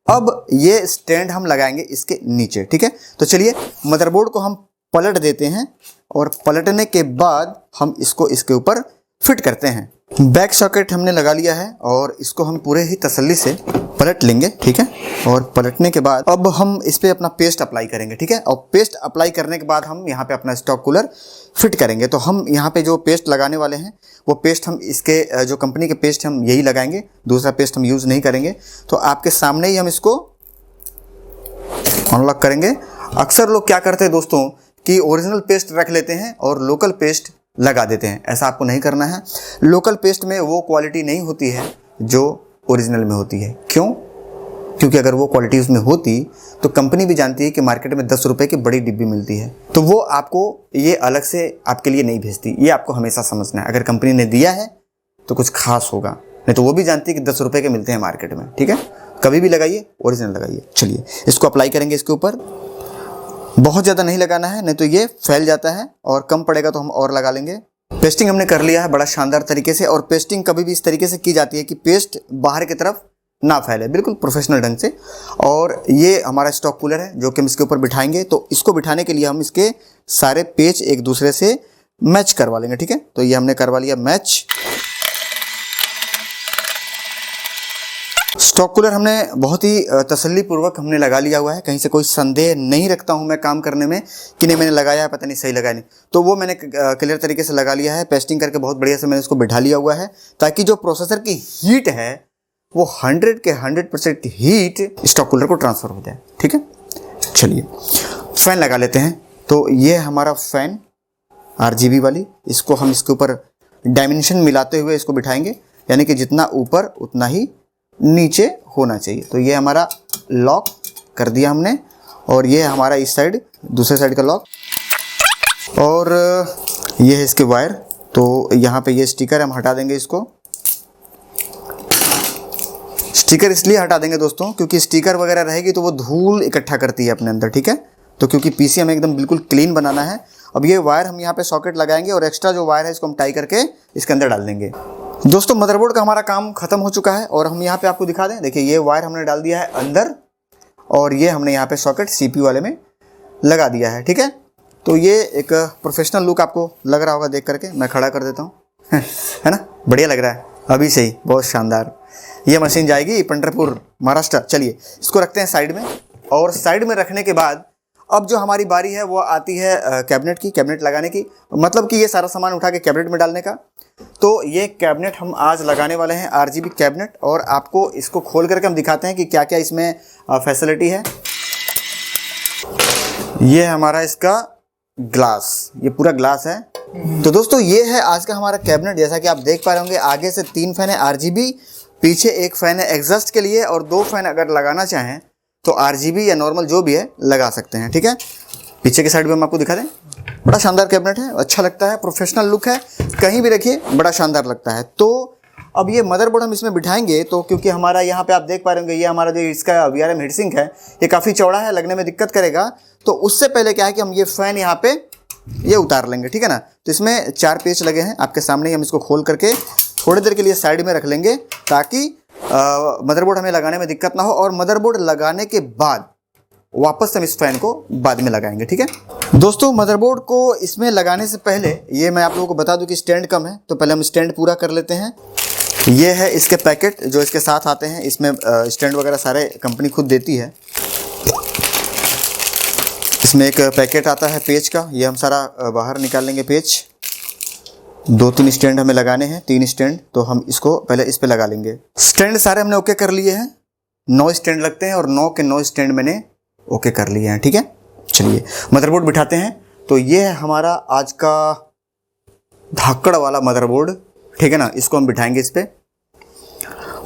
अब ये स्टैंड हम लगाएंगे इसके नीचे, ठीक है। तो चलिए मदरबोर्ड को हम पलट देते हैं और पलटने के बाद हम इसको इसके ऊपर फिट करते हैं। बैक सॉकेट हमने लगा लिया है और इसको हम पूरे ही तसल्ली से पलट लेंगे, ठीक है। और पलटने के बाद अब हम इस पे अपना पेस्ट अप्लाई करेंगे, ठीक है। और पेस्ट अप्लाई करने के बाद हम यहाँ पे अपना स्टॉक कूलर फिट करेंगे। तो हम यहाँ पे जो पेस्ट लगाने वाले हैं वो पेस्ट हम इसके जो कंपनी के पेस्ट हम यही लगाएंगे, दूसरा पेस्ट हम यूज़ नहीं करेंगे। तो आपके सामने ही हम इसको अनलॉक करेंगे। अक्सर लोग क्या करते हैं दोस्तों कि ओरिजिनल पेस्ट रख लेते हैं और लोकल पेस्ट लगा देते हैं। ऐसा आपको नहीं करना है। लोकल पेस्ट में वो क्वालिटी नहीं होती है जो ओरिजिनल में होती है। क्यों? क्योंकि अगर वो क्वालिटी उसमें होती तो कंपनी भी जानती है कि मार्केट में 10 रुपए की बड़ी डिब्बी मिलती है, तो वो आपको ये अलग से आपके लिए नहीं भेजती। ये आपको हमेशा समझना है। अगर कंपनी ने दिया है तो कुछ खास होगा, नहीं तो वो भी जानती है कि 10 रुपए के मिलते हैं मार्केट में, ठीक है। कभी भी लगाइए, ओरिजिनल लगाइए। चलिए इसको अप्लाई करेंगे इसके ऊपर। बहुत ज़्यादा नहीं लगाना है, नहीं तो ये फैल जाता है, और कम पड़ेगा तो हम और लगा लेंगे। पेस्टिंग हमने कर लिया है बड़ा शानदार तरीके से। और पेस्टिंग कभी भी इस तरीके से की जाती है कि पेस्ट बाहर की तरफ ना फैले, बिल्कुल प्रोफेशनल ढंग से। और ये हमारा स्टॉक कूलर है जो कि हम इसके ऊपर बिठाएंगे। तो इसको बिठाने के लिए हम इसके सारे पेच एक दूसरे से मैच करवा लेंगे, ठीक है। तो ये हमने करवा लिया मैच। स्टॉक कूलर हमने बहुत ही तसल्ली पूर्वक हमने लगा लिया हुआ है। कहीं से कोई संदेह नहीं रखता हूं मैं काम करने में कि नहीं मैंने लगाया है, पता नहीं सही लगाया नहीं। तो वो मैंने क्लियर तरीके से लगा लिया है। पेस्टिंग करके बहुत बढ़िया से मैंने इसको बिठा लिया हुआ है, ताकि जो प्रोसेसर की हीट है वो 100 के 100% हीट स्टॉक कूलर को ट्रांसफ़र हो जाए, ठीक है। चलिए फ़ैन लगा लेते हैं। तो ये हमारा फ़ैन RGB वाली, इसको हम इसके ऊपर डायमेंशन मिलाते हुए इसको बिठाएंगे, यानी कि जितना ऊपर उतना ही नीचे होना चाहिए। तो ये हमारा लॉक कर दिया हमने, और ये हमारा इस साइड दूसरे साइड का लॉक, और ये है इसके वायर। तो यहाँ पे ये स्टिकर हम हटा देंगे। इसको स्टिकर इसलिए हटा देंगे दोस्तों क्योंकि स्टिकर वगैरह रहेगी तो वो धूल इकट्ठा करती है अपने अंदर, ठीक है। तो क्योंकि पीसी हमें एकदम बिल्कुल क्लीन बनाना है। अब ये वायर हम यहाँ पे सॉकेट लगाएंगे और एक्स्ट्रा जो वायर है इसको हम टाई करके इसके अंदर डाल देंगे। दोस्तों मदरबोर्ड का हमारा काम खत्म हो चुका है, और हम यहाँ पे आपको दिखा दें। देखिए ये वायर हमने डाल दिया है अंदर, और ये हमने यहाँ पे सॉकेट CPU वाले में लगा दिया है, ठीक है। तो ये एक प्रोफेशनल लुक आपको लग रहा होगा देख करके। मैं खड़ा कर देता हूँ है ना, बढ़िया लग रहा है अभी से ही, बहुत शानदार। ये मशीन जाएगी पंढरपुर, महाराष्ट्र। चलिए इसको रखते हैं साइड में, और साइड में रखने के बाद अब जो हमारी बारी है वो आती है कैबिनेट की, कैबिनेट लगाने की। मतलब कि ये सारा सामान उठा के कैबिनेट में डालने का। तो ये कैबिनेट हम आज लगाने वाले हैं, RGB कैबिनेट। और आपको इसको खोल करके हम दिखाते हैं कि क्या क्या इसमें फैसिलिटी है। ये हमारा इसका ग्लास, ये पूरा ग्लास है। तो दोस्तों ये है आज का हमारा कैबिनेट। जैसा कि आप देख पा रहे होंगे, आगे से 3 फैन है RGB, पीछे एक फ़ैन है एग्जॉस्ट के लिए, और 2 फैन अगर लगाना चाहें तो RGB या नॉर्मल जो भी है लगा सकते हैं, ठीक है। पीछे के साइड में हम आपको दिखा दें, बड़ा शानदार कैबिनेट है, अच्छा लगता है, प्रोफेशनल लुक है, कहीं भी रखिए बड़ा शानदार लगता है। तो अब ये मदरबोर्ड हम इसमें बिठाएंगे, तो क्योंकि हमारा यहाँ पे आप देख पा रहे होंगे ये हमारा जो इसका VRM हीट सिंक है ये काफ़ी चौड़ा है, लगने में दिक्कत करेगा। तो उससे पहले क्या है कि हम ये फ़ैन यहाँ पे ये उतार लेंगे, ठीक है ना। तो इसमें 4 पेच लगे हैं आपके सामने ही। हम इसको खोल करके थोड़ी देर के लिए साइड में रख लेंगे, ताकि मदरबोर्ड हमें लगाने में दिक्कत ना हो। और मदरबोर्ड लगाने के बाद वापस हम इस फैन को बाद में लगाएंगे, ठीक है। दोस्तों मदरबोर्ड को इसमें लगाने से पहले ये मैं आप लोगों को बता दूं कि स्टैंड कम है, तो पहले हम स्टैंड पूरा कर लेते हैं। ये है इसके पैकेट जो इसके साथ आते हैं, इसमें स्टैंड वगैरह सारे कंपनी खुद देती है। इसमें एक पैकेट आता है पेच का, ये हम सारा बाहर निकाल लेंगे पेच। 2-3 स्टैंड हमें लगाने हैं, 3 स्टैंड। तो हम इसको पहले इस पे लगा लेंगे। स्टैंड सारे हमने ओके कर लिए हैं, 9 स्टैंड लगते हैं, और 9 के 9 स्टैंड मैंने ओके कर लिए हैं, ठीक है। चलिए मदरबोर्ड बिठाते हैं। तो ये है हमारा आज का धाकड़ वाला मदरबोर्ड, ठीक है ना। इसको हम बिठाएंगे इस पे,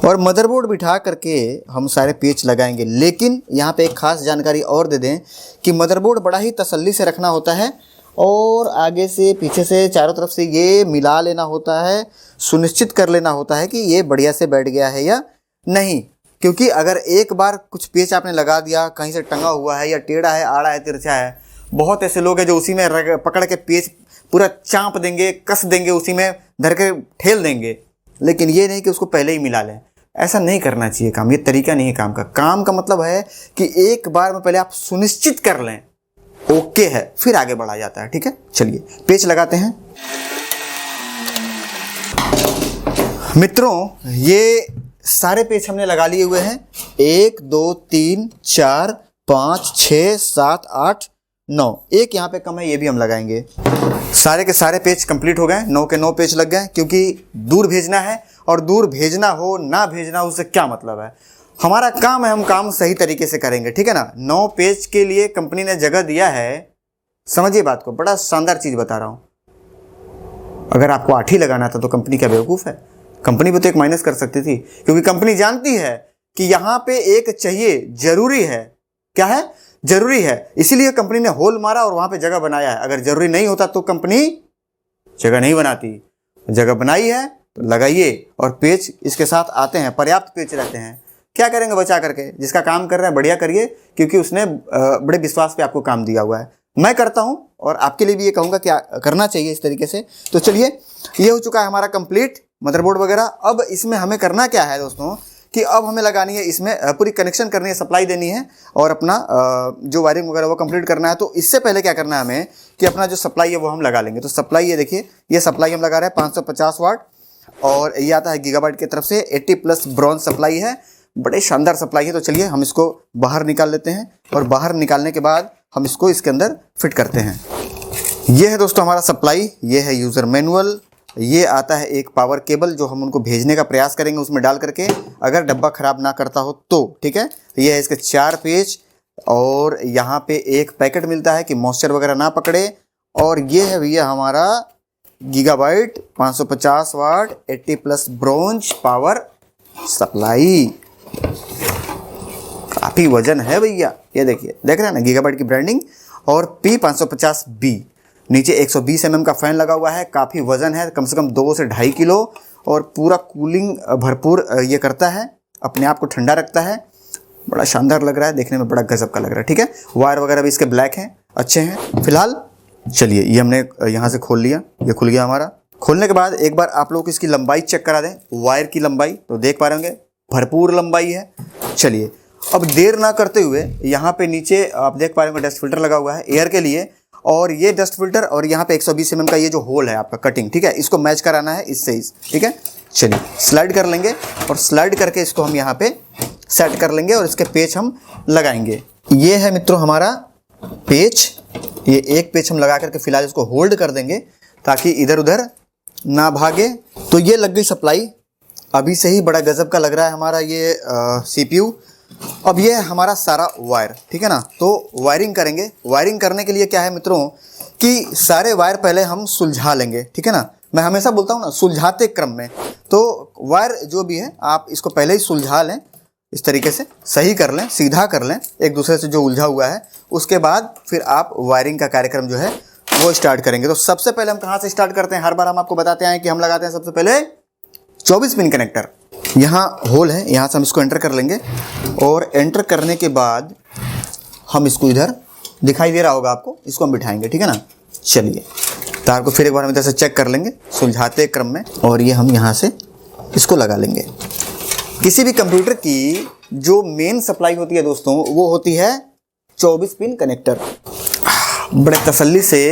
और मदरबोर्ड बिठा करके हम सारे पेच लगाएंगे। लेकिन यहाँ पे एक खास जानकारी और दे दें कि मदरबोर्ड बड़ा ही तसल्ली से रखना होता है। और आगे से पीछे से चारों तरफ से ये मिला लेना होता है, सुनिश्चित कर लेना होता है कि ये बढ़िया से बैठ गया है या नहीं। क्योंकि अगर एक बार कुछ पेच आपने लगा दिया, कहीं से टंगा हुआ है या टेढ़ा है, आड़ा है, तिरछा है, बहुत ऐसे लोग हैं जो उसी में पकड़ के पेच पूरा चाँप देंगे, कस देंगे, उसी में धर के ठेल देंगे। लेकिन ये नहीं कि उसको पहले ही मिला लें, ऐसा नहीं करना चाहिए काम। ये तरीका नहीं है काम का। काम का मतलब है कि एक बार में पहले आप सुनिश्चित कर लें ओके है, फिर आगे बढ़ा जाता है। ठीक है, चलिए पेच लगाते हैं। मित्रों, ये सारे पेच हमने लगा लिए हुए हैं। 1 2 3 4 5 6 7 8 9, एक यहाँ पे कम है, ये भी हम लगाएंगे। सारे के सारे पेच कंप्लीट हो गए, 9 के 9 पेच लग गए। क्योंकि दूर भेजना है, और दूर भेजना हो ना भेजना हो उससे क्या मतलब है। हमारा काम है, हम काम सही तरीके से करेंगे। ठीक है ना। 9 पेच के लिए कंपनी ने जगह दिया है। समझिए बात को, बड़ा शानदार चीज़ बता रहा हूँ। अगर आपको 8 ही लगाना था तो कंपनी क्या बेवकूफ़ है? कंपनी भी तो एक माइनस कर सकती थी, क्योंकि कंपनी जानती है कि यहाँ पे एक चाहिए, जरूरी है। क्या है? जरूरी है। इसीलिए कंपनी ने होल मारा और वहां पे जगह बनाया है। अगर जरूरी नहीं होता तो कंपनी जगह नहीं बनाती। जगह बनाई है तो लगाइए। और पेच इसके साथ आते हैं, पर्याप्त पेच रहते हैं। क्या करेंगे बचा करके? जिसका काम कर रहा है बढ़िया करिए, क्योंकि उसने बड़े विश्वास पे आपको काम दिया हुआ है। मैं करता हूं और आपके लिए भी ये कहूंगा क्या करना चाहिए इस तरीके से। तो चलिए, ये हो चुका है हमारा कंप्लीट मदरबोर्ड वगैरह। अब इसमें हमें करना क्या है दोस्तों कि अब हमें लगानी है, इसमें पूरी कनेक्शन करनी है, सप्लाई देनी है, और अपना जो वायरिंग वगैरह वो कंप्लीट करना है। तो इससे पहले क्या करना है हमें कि अपना जो सप्लाई है वो हम लगा लेंगे। तो सप्लाई ये देखिए, ये सप्लाई हम लगा रहे हैं 550 वाट, और ये आता है गीगाबाइट की तरफ से। 80+ ब्रॉन्ज सप्लाई है, बड़े शानदार सप्लाई है। तो चलिए हम इसको बाहर निकाल लेते हैं, और बाहर निकालने के बाद हम इसको इसके अंदर फिट करते हैं। ये है दोस्तों हमारा सप्लाई, ये है यूज़र मैनुअल, ये आता है एक पावर केबल जो हम उनको भेजने का प्रयास करेंगे उसमें डाल करके, अगर डब्बा ख़राब ना करता हो तो। ठीक है, ये है इसके 4 पेज, और यहाँ पे एक पैकेट मिलता है कि मॉइस्चर वगैरह ना पकड़े। और ये है भैया हमारा गीगाबाइट 550 वाट 80+ ब्रॉन्ज पावर सप्लाई। काफ़ी वजन है भैया, ये देखिए, देख रहे हैं ना गीगाबाइट की ब्रांडिंग। और P550B, नीचे 120 mm का फ़ैन लगा हुआ है। काफ़ी वज़न है, कम से कम 2 से 2.5 किलो, और पूरा कूलिंग भरपूर ये करता है, अपने आप को ठंडा रखता है। बड़ा शानदार लग रहा है, देखने में बड़ा गजब का लग रहा है। ठीक है, वायर वगैरह भी इसके ब्लैक हैं, अच्छे हैं। फिलहाल चलिए, ये हमने यहाँ से खोल लिया, ये खुल गया हमारा। खोलने के बाद एक बार आप लोग इसकी लंबाई चेक करा दें, वायर की लंबाई, तो देख पा रहे होंगे भरपूर लंबाई है। चलिए, अब देर ना करते हुए यहाँ पे नीचे आप देख पा रहे होंगे डस्ट फिल्टर लगा हुआ है एयर के लिए, और ये डस्ट फिल्टर और यहाँ पे 120 mm का ये जो होल है आपका कटिंग, ठीक है, इसको मैच कराना है इससे। ठीक है, चलिए स्लाइड कर लेंगे, और स्लाइड करके इसको हम यहाँ पे सेट कर लेंगे, और इसके पेच हम लगाएंगे। ये है मित्रों हमारा पेच, ये एक पेच हम लगा करके फिलहाल इसको होल्ड कर देंगे ताकि इधर उधर ना भागे। तो ये लग गई सप्लाई, अभी से ही बड़ा गजब का लग रहा है हमारा ये CPU। अब ये है हमारा सारा वायर, ठीक है ना। तो वायरिंग करेंगे। वायरिंग करने के लिए क्या है मित्रों कि सारे वायर पहले हम सुलझा लेंगे, ठीक है ना। मैं हमेशा बोलता हूँ ना, सुलझाते क्रम में। तो वायर जो भी है आप इसको पहले ही सुलझा लें, इस तरीके से सही कर लें, सीधा कर लें एक दूसरे से जो उलझा हुआ है। उसके बाद फिर आप वायरिंग का कार्यक्रम जो है वो स्टार्ट करेंगे। तो सबसे पहले हम कहाँ से स्टार्ट करते हैं? हर बार हम आपको बताते हैं कि हम लगाते हैं सबसे पहले 24 पिन कनेक्टर। यहाँ होल है, यहाँ से हम इसको एंटर कर लेंगे, और एंटर करने के बाद हम इसको इधर दिखाई दे रहा होगा आपको, इसको हम बिठाएंगे, ठीक है ना। चलिए, तार को फिर एक बार हम इधर से चेक कर लेंगे सुलझाते क्रम में, और ये हम यहाँ से इसको लगा लेंगे। किसी भी कंप्यूटर की जो मेन सप्लाई होती है दोस्तों, वो होती है 24 पिन कनेक्टर। बड़े तसल्ली से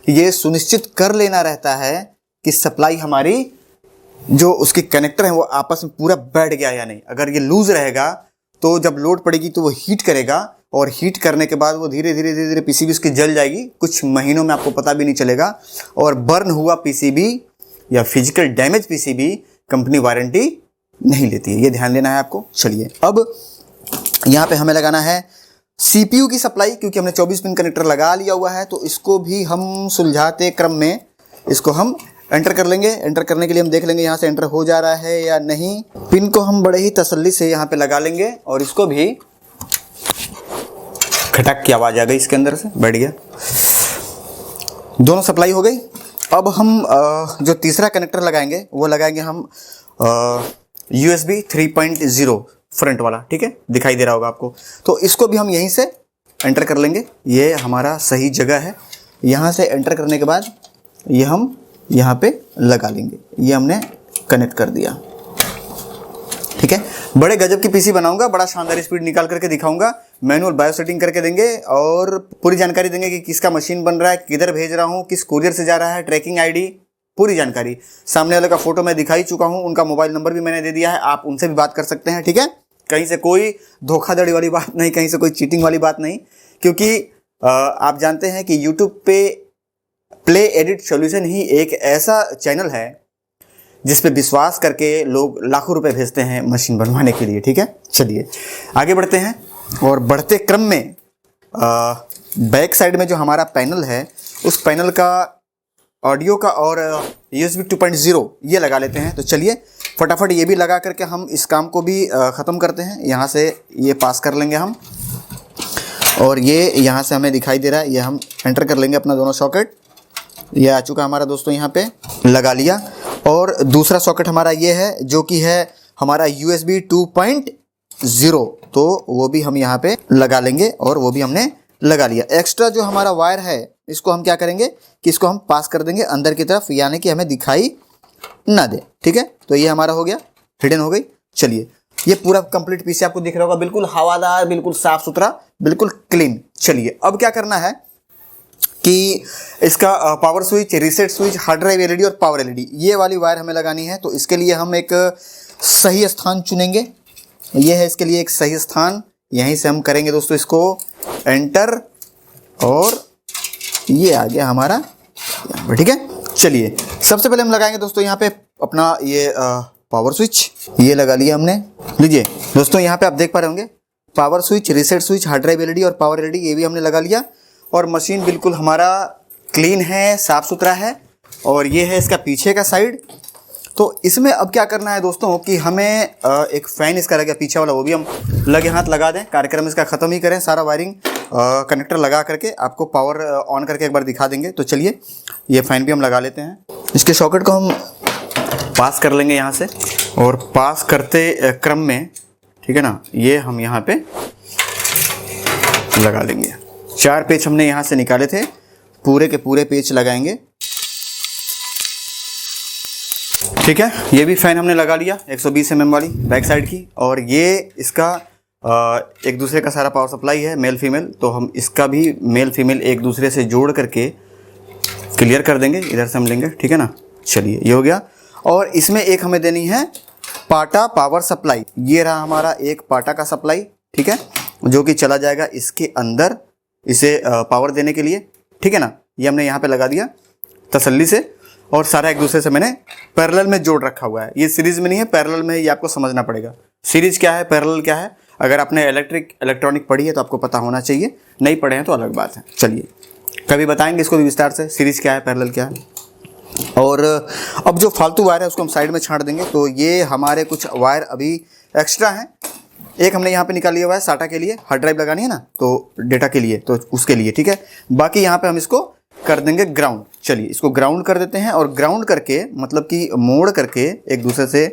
ये सुनिश्चित कर लेना रहता है कि सप्लाई हमारी जो उसके कनेक्टर हैं वो आपस में पूरा बैठ गया या नहीं। अगर ये लूज रहेगा तो जब लोड पड़ेगी तो वो हीट करेगा, और हीट करने के बाद वो धीरे धीरे PCB उसकी जल जाएगी, कुछ महीनों में आपको पता भी नहीं चलेगा। और बर्न हुआ PCB या physical damage PCB company warranty नहीं लेती है, ये ध्यान देना है आपको। चलिए, अब यहाँ पे हमें लगाना है CPU की सप्लाई, क्योंकि हमने 24 पिन कनेक्टर लगा लिया हुआ है। तो इसको भी हम सुलझाते क्रम में इसको हम एंटर कर लेंगे। एंटर करने के लिए हम देख लेंगे यहाँ से एंटर हो जा रहा है या नहीं। पिन को हम बड़े ही तसल्ली से यहाँ पे लगा लेंगे, और इसको भी खटक की आवाज़ आ गई इसके अंदर से, बैठ गया। दोनों सप्लाई हो गई। अब हम जो तीसरा कनेक्टर लगाएंगे वो लगाएंगे हम USB 3.0 फ्रंट वाला, ठीक है, दिखाई दे रहा होगा आपको। तो इसको भी हम यहीं से एंटर कर लेंगे। ये हमारा सही जगह है। यहाँ से एंटर करने के बाद ये हम यहाँ पे लगा लेंगे। ये हमने कनेक्ट कर दिया, ठीक है। बड़े गजब की पीसी बनाऊंगा, बड़ा शानदार स्पीड निकाल करके दिखाऊंगा। मैनुअल बायो सेटिंग करके देंगे और पूरी जानकारी देंगे कि किसका मशीन बन रहा है, किधर भेज रहा हूँ, किस कुरियर से जा रहा है, ट्रैकिंग आईडी, पूरी जानकारी। सामने वाले का फोटो मैं दिखा ही चुका हूँ, उनका मोबाइल नंबर भी मैंने दे दिया है, आप उनसे भी बात कर सकते हैं, ठीक है। कहीं से कोई धोखाधड़ी वाली बात नहीं, कहीं से कोई चीटिंग वाली बात नहीं, क्योंकि आप जानते हैं कि यूट्यूब पे प्ले एडिट सॉल्यूशन ही एक ऐसा चैनल है जिस पे विश्वास करके लोग लाखों रुपए भेजते हैं मशीन बनवाने के लिए, ठीक है। चलिए आगे बढ़ते हैं। और बढ़ते क्रम में बैक साइड में जो हमारा पैनल है उस पैनल का ऑडियो का और USB 2.0 ये लगा लेते हैं। तो चलिए फटाफट ये भी लगा करके हम इस काम को भी ख़त्म करते हैं। यहाँ से ये पास कर लेंगे हम, और ये यहाँ से हमें दिखाई दे रहा है, ये हम एंटर कर लेंगे अपना दोनों सॉकेट। ये आ चुका हमारा दोस्तों, यहाँ पे लगा लिया। और दूसरा सॉकेट हमारा ये है जो कि है हमारा USB 2.0, तो वो भी हम यहाँ पे लगा लेंगे और वो भी हमने लगा लिया। एक्स्ट्रा जो हमारा वायर है इसको हम क्या करेंगे कि इसको हम पास कर देंगे अंदर की तरफ, यानी कि हमें दिखाई ना दे, ठीक है। तो ये हमारा हो गया, हिडन हो गई। चलिए ये पूरा कंप्लीट पीसी आपको दिख रहा होगा, बिल्कुल हवादार, बिल्कुल साफ सुथरा, बिल्कुल क्लीन। चलिए अब क्या करना है कि इसका power switch, reset switch, hard drive LED और पावर LED ये वाली वायर हमें लगानी है। तो इसके लिए हम एक सही स्थान चुनेंगे। ये है इसके लिए एक सही स्थान, यहीं से हम करेंगे दोस्तों इसको एंटर, और ये आ गया हमारा यहाँ पर, ठीक है। चलिए सबसे पहले हम लगाएंगे दोस्तों यहाँ पे अपना ये पावर स्विच, ये लगा लिया हमने। लीजिए दोस्तों यहाँ पे आप देख पा रहे होंगे power switch, reset switch, hard drive LED और पावर LED ये भी हमने लगा लिया। और मशीन बिल्कुल हमारा क्लीन है, साफ़ सुथरा है। और ये है इसका पीछे का साइड। तो इसमें अब क्या करना है दोस्तों कि हमें एक फ़ैन इसका लग गया पीछे वाला, वो भी हम लगे हाथ लगा दें। कार्यक्रम इसका ख़त्म ही करें, सारा वायरिंग कनेक्टर लगा करके आपको पावर ऑन करके एक बार दिखा देंगे। तो चलिए ये फ़ैन भी हम लगा लेते हैं। इसके सॉकेट को हम पास कर लेंगे यहाँ से, और पास करते क्रम में, ठीक है ना, ये हम यहाँ पे लगा लेंगे। 4 पेच हमने यहाँ से निकाले थे, पूरे के पूरे पेच लगाएंगे, ठीक है। ये भी फैन हमने लगा लिया 120 mm वाली बैक साइड की। और ये इसका एक दूसरे का सारा पावर सप्लाई है, मेल फीमेल। तो हम इसका भी मेल फीमेल एक दूसरे से जोड़ करके क्लियर कर देंगे। इधर से हम लेंगे, ठीक है ना। चलिए ये हो गया। और इसमें एक हमें देनी है पाटा पावर सप्लाई। ये रहा हमारा एक पाटा का सप्लाई, ठीक है, जो कि चला जाएगा इसके अंदर इसे पावर देने के लिए, ठीक है ना। ये हमने यहाँ पे लगा दिया तसल्ली से, और सारा एक दूसरे से मैंने पैरेलल में जोड़ रखा हुआ है। ये सीरीज़ में नहीं है, पैरेलल में, ये आपको समझना पड़ेगा। सीरीज़ क्या है, पैरेलल क्या है। अगर आपने इलेक्ट्रॉनिक पढ़ी है तो आपको पता होना चाहिए, नहीं पढ़े हैं तो अलग बात है। चलिए कभी बताएंगे इसको भी विस्तार से, सीरीज़ क्या है, पैरेलल क्या है। और अब जो फालतू वायर है उसको हम साइड में छांट देंगे। तो ये हमारे कुछ वायर अभी एक्स्ट्रा हैं। एक हमने यहाँ पे निकाल लिया हुआ है साटा के लिए, हार्ड ड्राइव लगानी है ना, तो डेटा के लिए, तो उसके लिए, ठीक है। बाकी यहाँ पे हम इसको कर देंगे ग्राउंड। चलिए इसको ग्राउंड कर देते हैं, और ग्राउंड करके मतलब कि मोड़ करके एक दूसरे से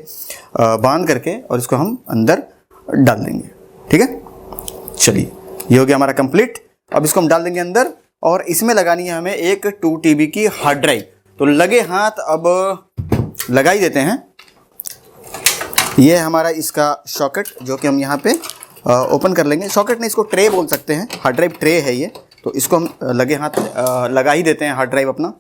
बांध करके, और इसको हम अंदर डाल देंगे, ठीक है। चलिए ये हो गया हमारा कंप्लीट। अब इसको हम डाल देंगे अंदर, और इसमें लगानी है हमें एक 2 TB की हार्ड ड्राइव। तो लगे हाथ अब लगा ही देते हैं। ये है हमारा इसका सॉकेट, जो कि हम यहाँ पे ओपन कर लेंगे। सॉकेट नहीं, इसको ट्रे बोल सकते हैं, हार्ड ड्राइव ट्रे है ये। तो इसको हम लगे हाथ लगा ही देते हैं हार्ड ड्राइव अपना।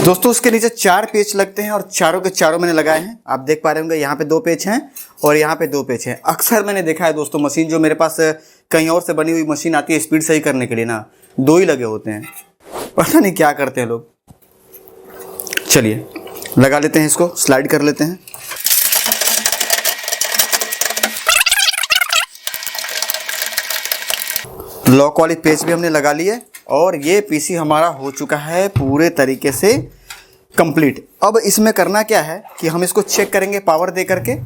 दोस्तों उसके नीचे 4 पेच लगते हैं, और चारों के चारों मैंने लगाए हैं। आप देख पा रहे होंगे यहाँ पे 2 पेच हैं और यहाँ पे 2 पेच हैं। अक्सर मैंने देखा है दोस्तों, मशीन जो मेरे पास कहीं और से बनी हुई मशीन आती है स्पीड सही करने के लिए ना, 2 ही लगे होते हैं, पता नहीं क्या करते हैं लोग। चलिए लगा लेते हैं, इसको स्लाइड कर लेते हैं। लॉक वाली पेच भी हमने लगा ली है, और ये पीसी हमारा हो चुका है पूरे तरीके से कंप्लीट। अब इसमें करना क्या है कि हम इसको चेक करेंगे पावर दे करके,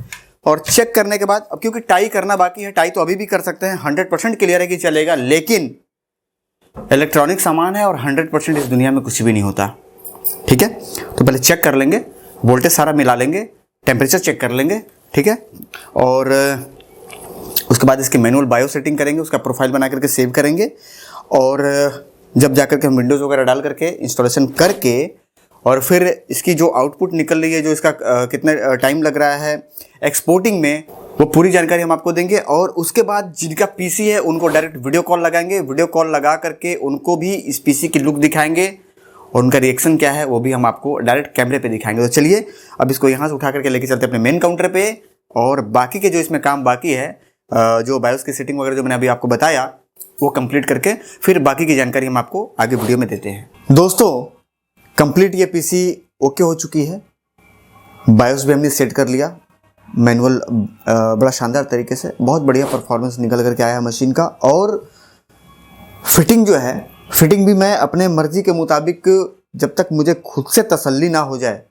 और चेक करने के बाद अब क्योंकि टाई करना बाकी है, टाई तो अभी भी कर सकते हैं, 100% क्लियर है कि चलेगा, लेकिन इलेक्ट्रॉनिक सामान है और 100% इस दुनिया में कुछ भी नहीं होता। ठीक है, तो पहले चेक कर लेंगे, वोल्टेज सारा मिला लेंगे, टेम्परेचर चेक कर लेंगे। ठीक है, और उसके बाद इसकी मैनुअल बायो सेटिंग करेंगे, उसका प्रोफाइल बना करके सेव करेंगे, और जब जा करके हम विंडोज़ वगैरह डाल करके इंस्टॉलेशन करके, और फिर इसकी जो आउटपुट निकल रही है, जो इसका कितना टाइम लग रहा है एक्सपोर्टिंग में, वो पूरी जानकारी हम आपको देंगे। और उसके बाद जिनका पीसी है उनको डायरेक्ट वीडियो कॉल लगाएंगे, वीडियो कॉल लगा करके उनको भी इस पीसी की लुक दिखाएंगे और उनका रिएक्शन क्या है वो भी हम आपको डायरेक्ट कैमरे पे दिखाएंगे। तो चलिए अब इसको यहाँ से उठा करके लेके चलते हैं अपने मेन काउंटर पे, और बाकी के जो इसमें काम बाकी है, जो बायोस की सेटिंग वगैरह जो मैंने अभी आपको बताया, वो कंप्लीट करके फिर बाकी की जानकारी हम आपको आगे वीडियो में देते हैं। दोस्तों कंप्लीट ये पीसी ओके हो चुकी है, बायोस भी हमने सेट कर लिया, मैनुअल बड़ा शानदार तरीके से, बहुत बढ़िया परफॉर्मेंस निकल करके आया मशीन का। और फिटिंग जो है, फिटिंग भी मैं अपने मर्जी के मुताबिक, जब तक मुझे खुद से तसल्ली ना हो जाए,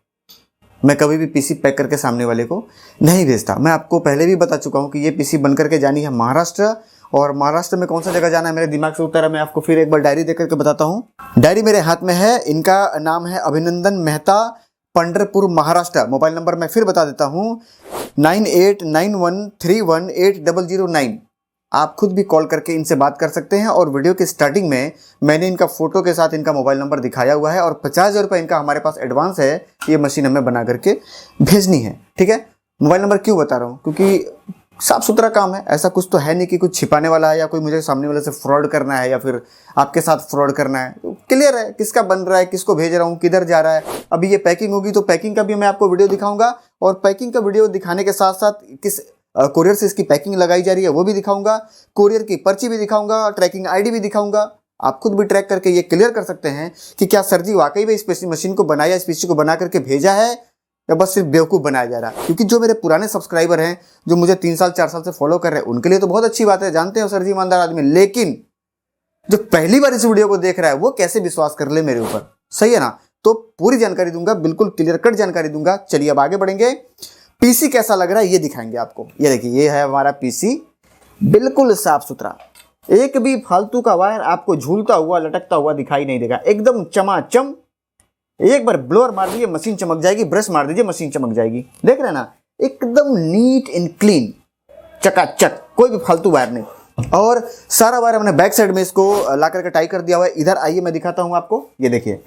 मैं कभी भी पीसी पैक करके सामने वाले को नहीं भेजता। मैं आपको पहले भी बता चुका हूँ कि ये पीसी बन करके जानी है महाराष्ट्र, और महाराष्ट्र में कौन सा जगह जाना है मेरे दिमाग से उतर है, मैं आपको फिर एक बार डायरी देख करके बताता हूँ। डायरी मेरे हाथ में है, इनका नाम है अभिनंदन मेहता, पंढरपुर महाराष्ट्र। मोबाइल नंबर मैं फिर बता देता हूँ, 9891318009। आप खुद भी कॉल करके इनसे बात कर सकते हैं, और वीडियो की स्टार्टिंग में मैंने इनका फोटो के साथ इनका मोबाइल नंबर दिखाया हुआ है, और 50,000 रुपये इनका हमारे पास एडवांस है, ये मशीन हमें बना करके भेजनी है। ठीक है, मोबाइल नंबर क्यों बता रहा हूँ, क्योंकि साफ सुथरा काम है, ऐसा कुछ तो है नहीं कि कुछ छिपाने वाला है या कोई मुझे सामने वाले से फ्रॉड करना है या फिर आपके साथ फ्रॉड करना है। तो क्लियर है किसका बन रहा है, किसको भेज रहा हूँ, किधर जा रहा है। अभी ये पैकिंग होगी तो पैकिंग का भी मैं आपको वीडियो दिखाऊंगा, और पैकिंग का वीडियो दिखाने के साथ साथ किस कोरियर से इसकी पैकिंग लगाई जा रही है वो भी दिखाऊंगा, कोरियर की पर्ची भी दिखाऊंगा, ट्रैकिंग आईडी भी दिखाऊंगा। आप खुद भी ट्रैक करके ये क्लियर कर सकते हैं कि क्या सर जी वाकई में इस मशीन को बनाया, इस पीसी को बना करके भेजा है, या बस सिर्फ बेवकूफ़ बनाया जा रहा है। क्योंकि जो मेरे पुराने सब्सक्राइबर हैं, जो मुझे 3 साल 4 साल से फॉलो कर रहे हैं, उनके लिए तो बहुत अच्छी बात है, जानते हो सर जी ईमानदार आदमी। लेकिन जो पहली बार इस वीडियो को देख रहा है वो कैसे विश्वास कर ले मेरे ऊपर, सही है ना। तो पूरी जानकारी दूंगा, बिल्कुल क्लियर कट जानकारी दूंगा। चलिए अब आगे बढ़ेंगे। पीसी कैसा लग रहा है ये दिखाएंगे आपको। ये देखिए, ये है हमारा पीसी, बिल्कुल साफ सुथरा, एक भी फालतू का वायर आपको झूलता हुआ लटकता हुआ दिखाई नहीं देगा, एकदम चमाचम। एक बार ब्लोअर मार दीजिए मशीन चमक जाएगी, ब्रश मार दीजिए मशीन चमक जाएगी। देख रहे हैं ना, एकदम नीट एंड क्लीन, चकाचक, कोई भी फालतू वायर नहीं। और सारा वायर हमने बैक साइड में इसको ला करके टाई कर दिया हुआ है। इधर आइए मैं दिखाता हूं आपको, ये देखिए,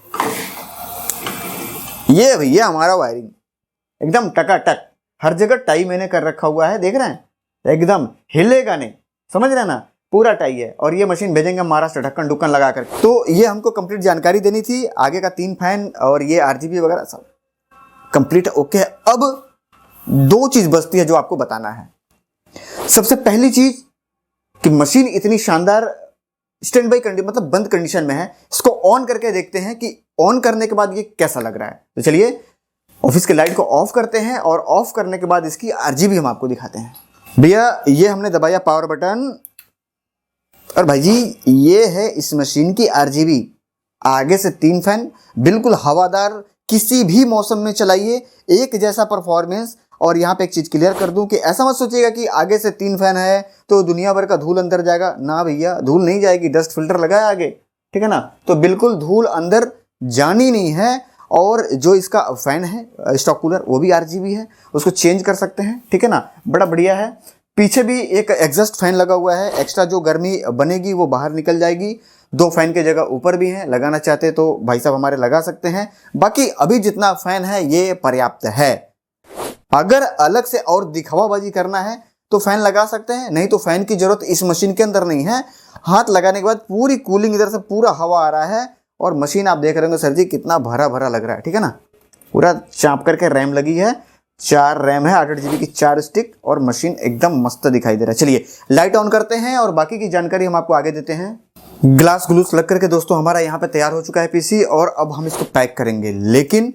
ये भैया हमारा वायरिंग एकदम टकाटक, हर जगह टाई मैंने कर रखा हुआ है, देख रहे हैं, एकदम हिलेगा नहीं, समझ रहे हैं ना, पूरा टाई है। और ये मशीन भेजेंगे महाराष्ट्र ढक्कन ढुक्कन लगा कर। तो ये हमको कंप्लीट जानकारी देनी थी, आगे का 3 फैन और ये आरजीबी वगैरह सब कंप्लीट ओके है। अब 2 चीज बचती है जो आपको बताना है। सबसे पहली चीज कि मशीन इतनी शानदार स्टैंड बाई कंडीशन, मतलब बंद कंडीशन में है, इसको ऑन करके देखते हैं कि ऑन करने के बाद ये कैसा लग रहा है। तो चलिए ऑफिस के लाइट को ऑफ करते हैं, और ऑफ करने के बाद इसकी आरजीबी हम आपको दिखाते हैं। भैया ये हमने दबाया पावर बटन, और भाई जी ये है इस मशीन की आरजीबी। आगे से 3 फैन, बिल्कुल हवादार, किसी भी मौसम में चलाइए एक जैसा परफॉर्मेंस। और यहाँ पे एक चीज क्लियर कर दूं कि ऐसा मत सोचिएगा कि आगे से 3 फैन है तो दुनिया भर का धूल अंदर जाएगा, ना भैया, धूल नहीं जाएगी, डस्ट फिल्टर लगा है आगे, ठीक है ना। तो बिल्कुल धूल अंदर जानी नहीं है। और जो इसका फैन है स्टॉक कूलर, वो भी आरजीबी है, उसको चेंज कर सकते हैं, ठीक है ना, बड़ा बढ़िया है। पीछे भी एक एग्जॉस्ट फैन लगा हुआ है, एक्स्ट्रा जो गर्मी बनेगी वो बाहर निकल जाएगी। 2 फैन के जगह ऊपर भी हैं, लगाना चाहते तो भाई साहब हमारे लगा सकते हैं। बाकी अभी जितना फैन है ये पर्याप्त है। अगर अलग से और दिखावाबाजी करना है तो फैन लगा सकते हैं, नहीं तो फैन की जरूरत इस मशीन के अंदर नहीं है। हाथ लगाने के बाद पूरी कूलिंग, इधर से पूरा हवा आ रहा है, और मशीन आप देख रहे होंगे सर जी कितना भरा भरा लग रहा है, ठीक है ना। पूरा चाँप करके रैम लगी है, 4 रैम है, 8 जीबी की 4 स्टिक, और मशीन एकदम मस्त दिखाई दे रहा है। चलिए लाइट ऑन करते हैं और बाकी की जानकारी हम आपको आगे देते हैं। ग्लास ग्लूस लग करके दोस्तों हमारा यहाँ पे तैयार हो चुका है पीसी, और अब हम इसको पैक करेंगे। लेकिन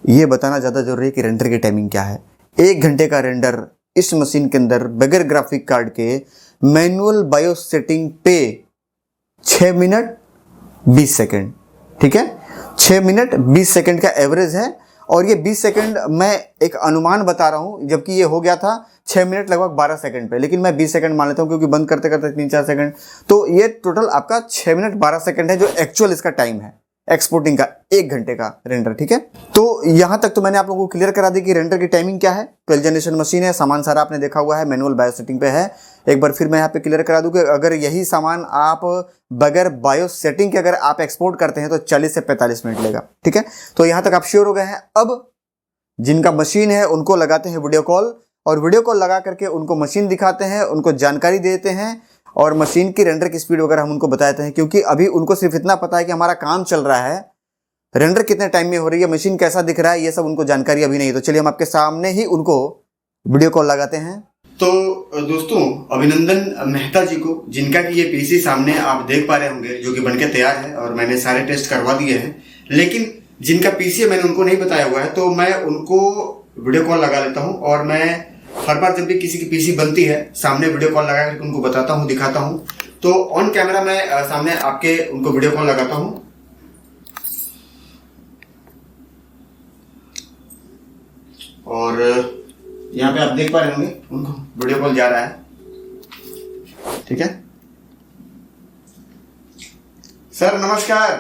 ये बताना ज़्यादा जरूरी है कि रेंडर की टाइमिंग क्या है। 1 घंटे का रेंडर इस मशीन के अंदर बगैर ग्राफिक कार्ड के मैनुअल बायो सेटिंग पे 6 मिनट 20 सेकेंड, ठीक है। 6 मिनट 20 सेकंड का एवरेज है। और ये 20 सेकंड मैं एक अनुमान बता रहा हूँ, जबकि ये हो गया था 6 मिनट लगभग 12 सेकंड पे, लेकिन मैं 20 सेकंड मान लेता हूँ क्योंकि बंद करते करते 3-4 सेकंड। तो ये टोटल आपका 6 मिनट 12 सेकंड है जो एक्चुअल इसका टाइम है एक्सपोर्टिंग का, 1 घंटे का रेंडर। ठीक है, तो यहां तक तो मैंने आप लोगों को क्लियर करा दी कि रेंडर की टाइमिंग क्या है। 12 जनरेशन मशीन है, सामान सारा आपने देखा हुआ है, मैनुअल बायो सेटिंग पे है। एक बार फिर मैं यहाँ पे क्लियर करा दूं कि अगर यही सामान आप बगैर बायो सेटिंग के अगर आप एक्सपोर्ट करते हैं तो 40 से 45 मिनट लेगा। ठीक है, तो यहां तक आप श्योर हो गए हैं। अब जिनका मशीन है उनको लगाते हैं वीडियो कॉल, और वीडियो कॉल लगा करके उनको मशीन दिखाते हैं, उनको जानकारी देते हैं और मशीन की रेंडर की स्पीड वगैरह हम उनको बताते हैं, क्योंकि अभी उनको सिर्फ इतना पता है कि हमारा काम चल रहा है, रेंडर कितने टाइम में हो रही है, मशीन कैसा दिख रहा है, ये सब उनको जानकारी अभी नहीं। तो चलिए हम आपके सामने ही उनको वीडियो कॉल लगाते हैं। तो दोस्तों, अभिनंदन मेहता जी को, जिनका कि ये पीसी सामने आप देख पा रहे होंगे, जो कि बनके तैयार है और मैंने सारे टेस्ट करवा दिए हैं, लेकिन जिनका पीसी है मैंने उनको नहीं बताया हुआ है, तो मैं उनको वीडियो कॉल लगा लेता हूं। और मैं हर बार जब भी किसी की पीसी बनती है सामने वीडियो कॉल लगा करके उनको बताता हूं, दिखाता हूं। तो ऑन कैमरा मैं सामने आपके उनको वीडियो कॉल लगाता हूं। और यहाँ पे आप देख पा रहे होंगे उनको वीडियो कॉल जा रहा है। ठीक है सर, नमस्कार।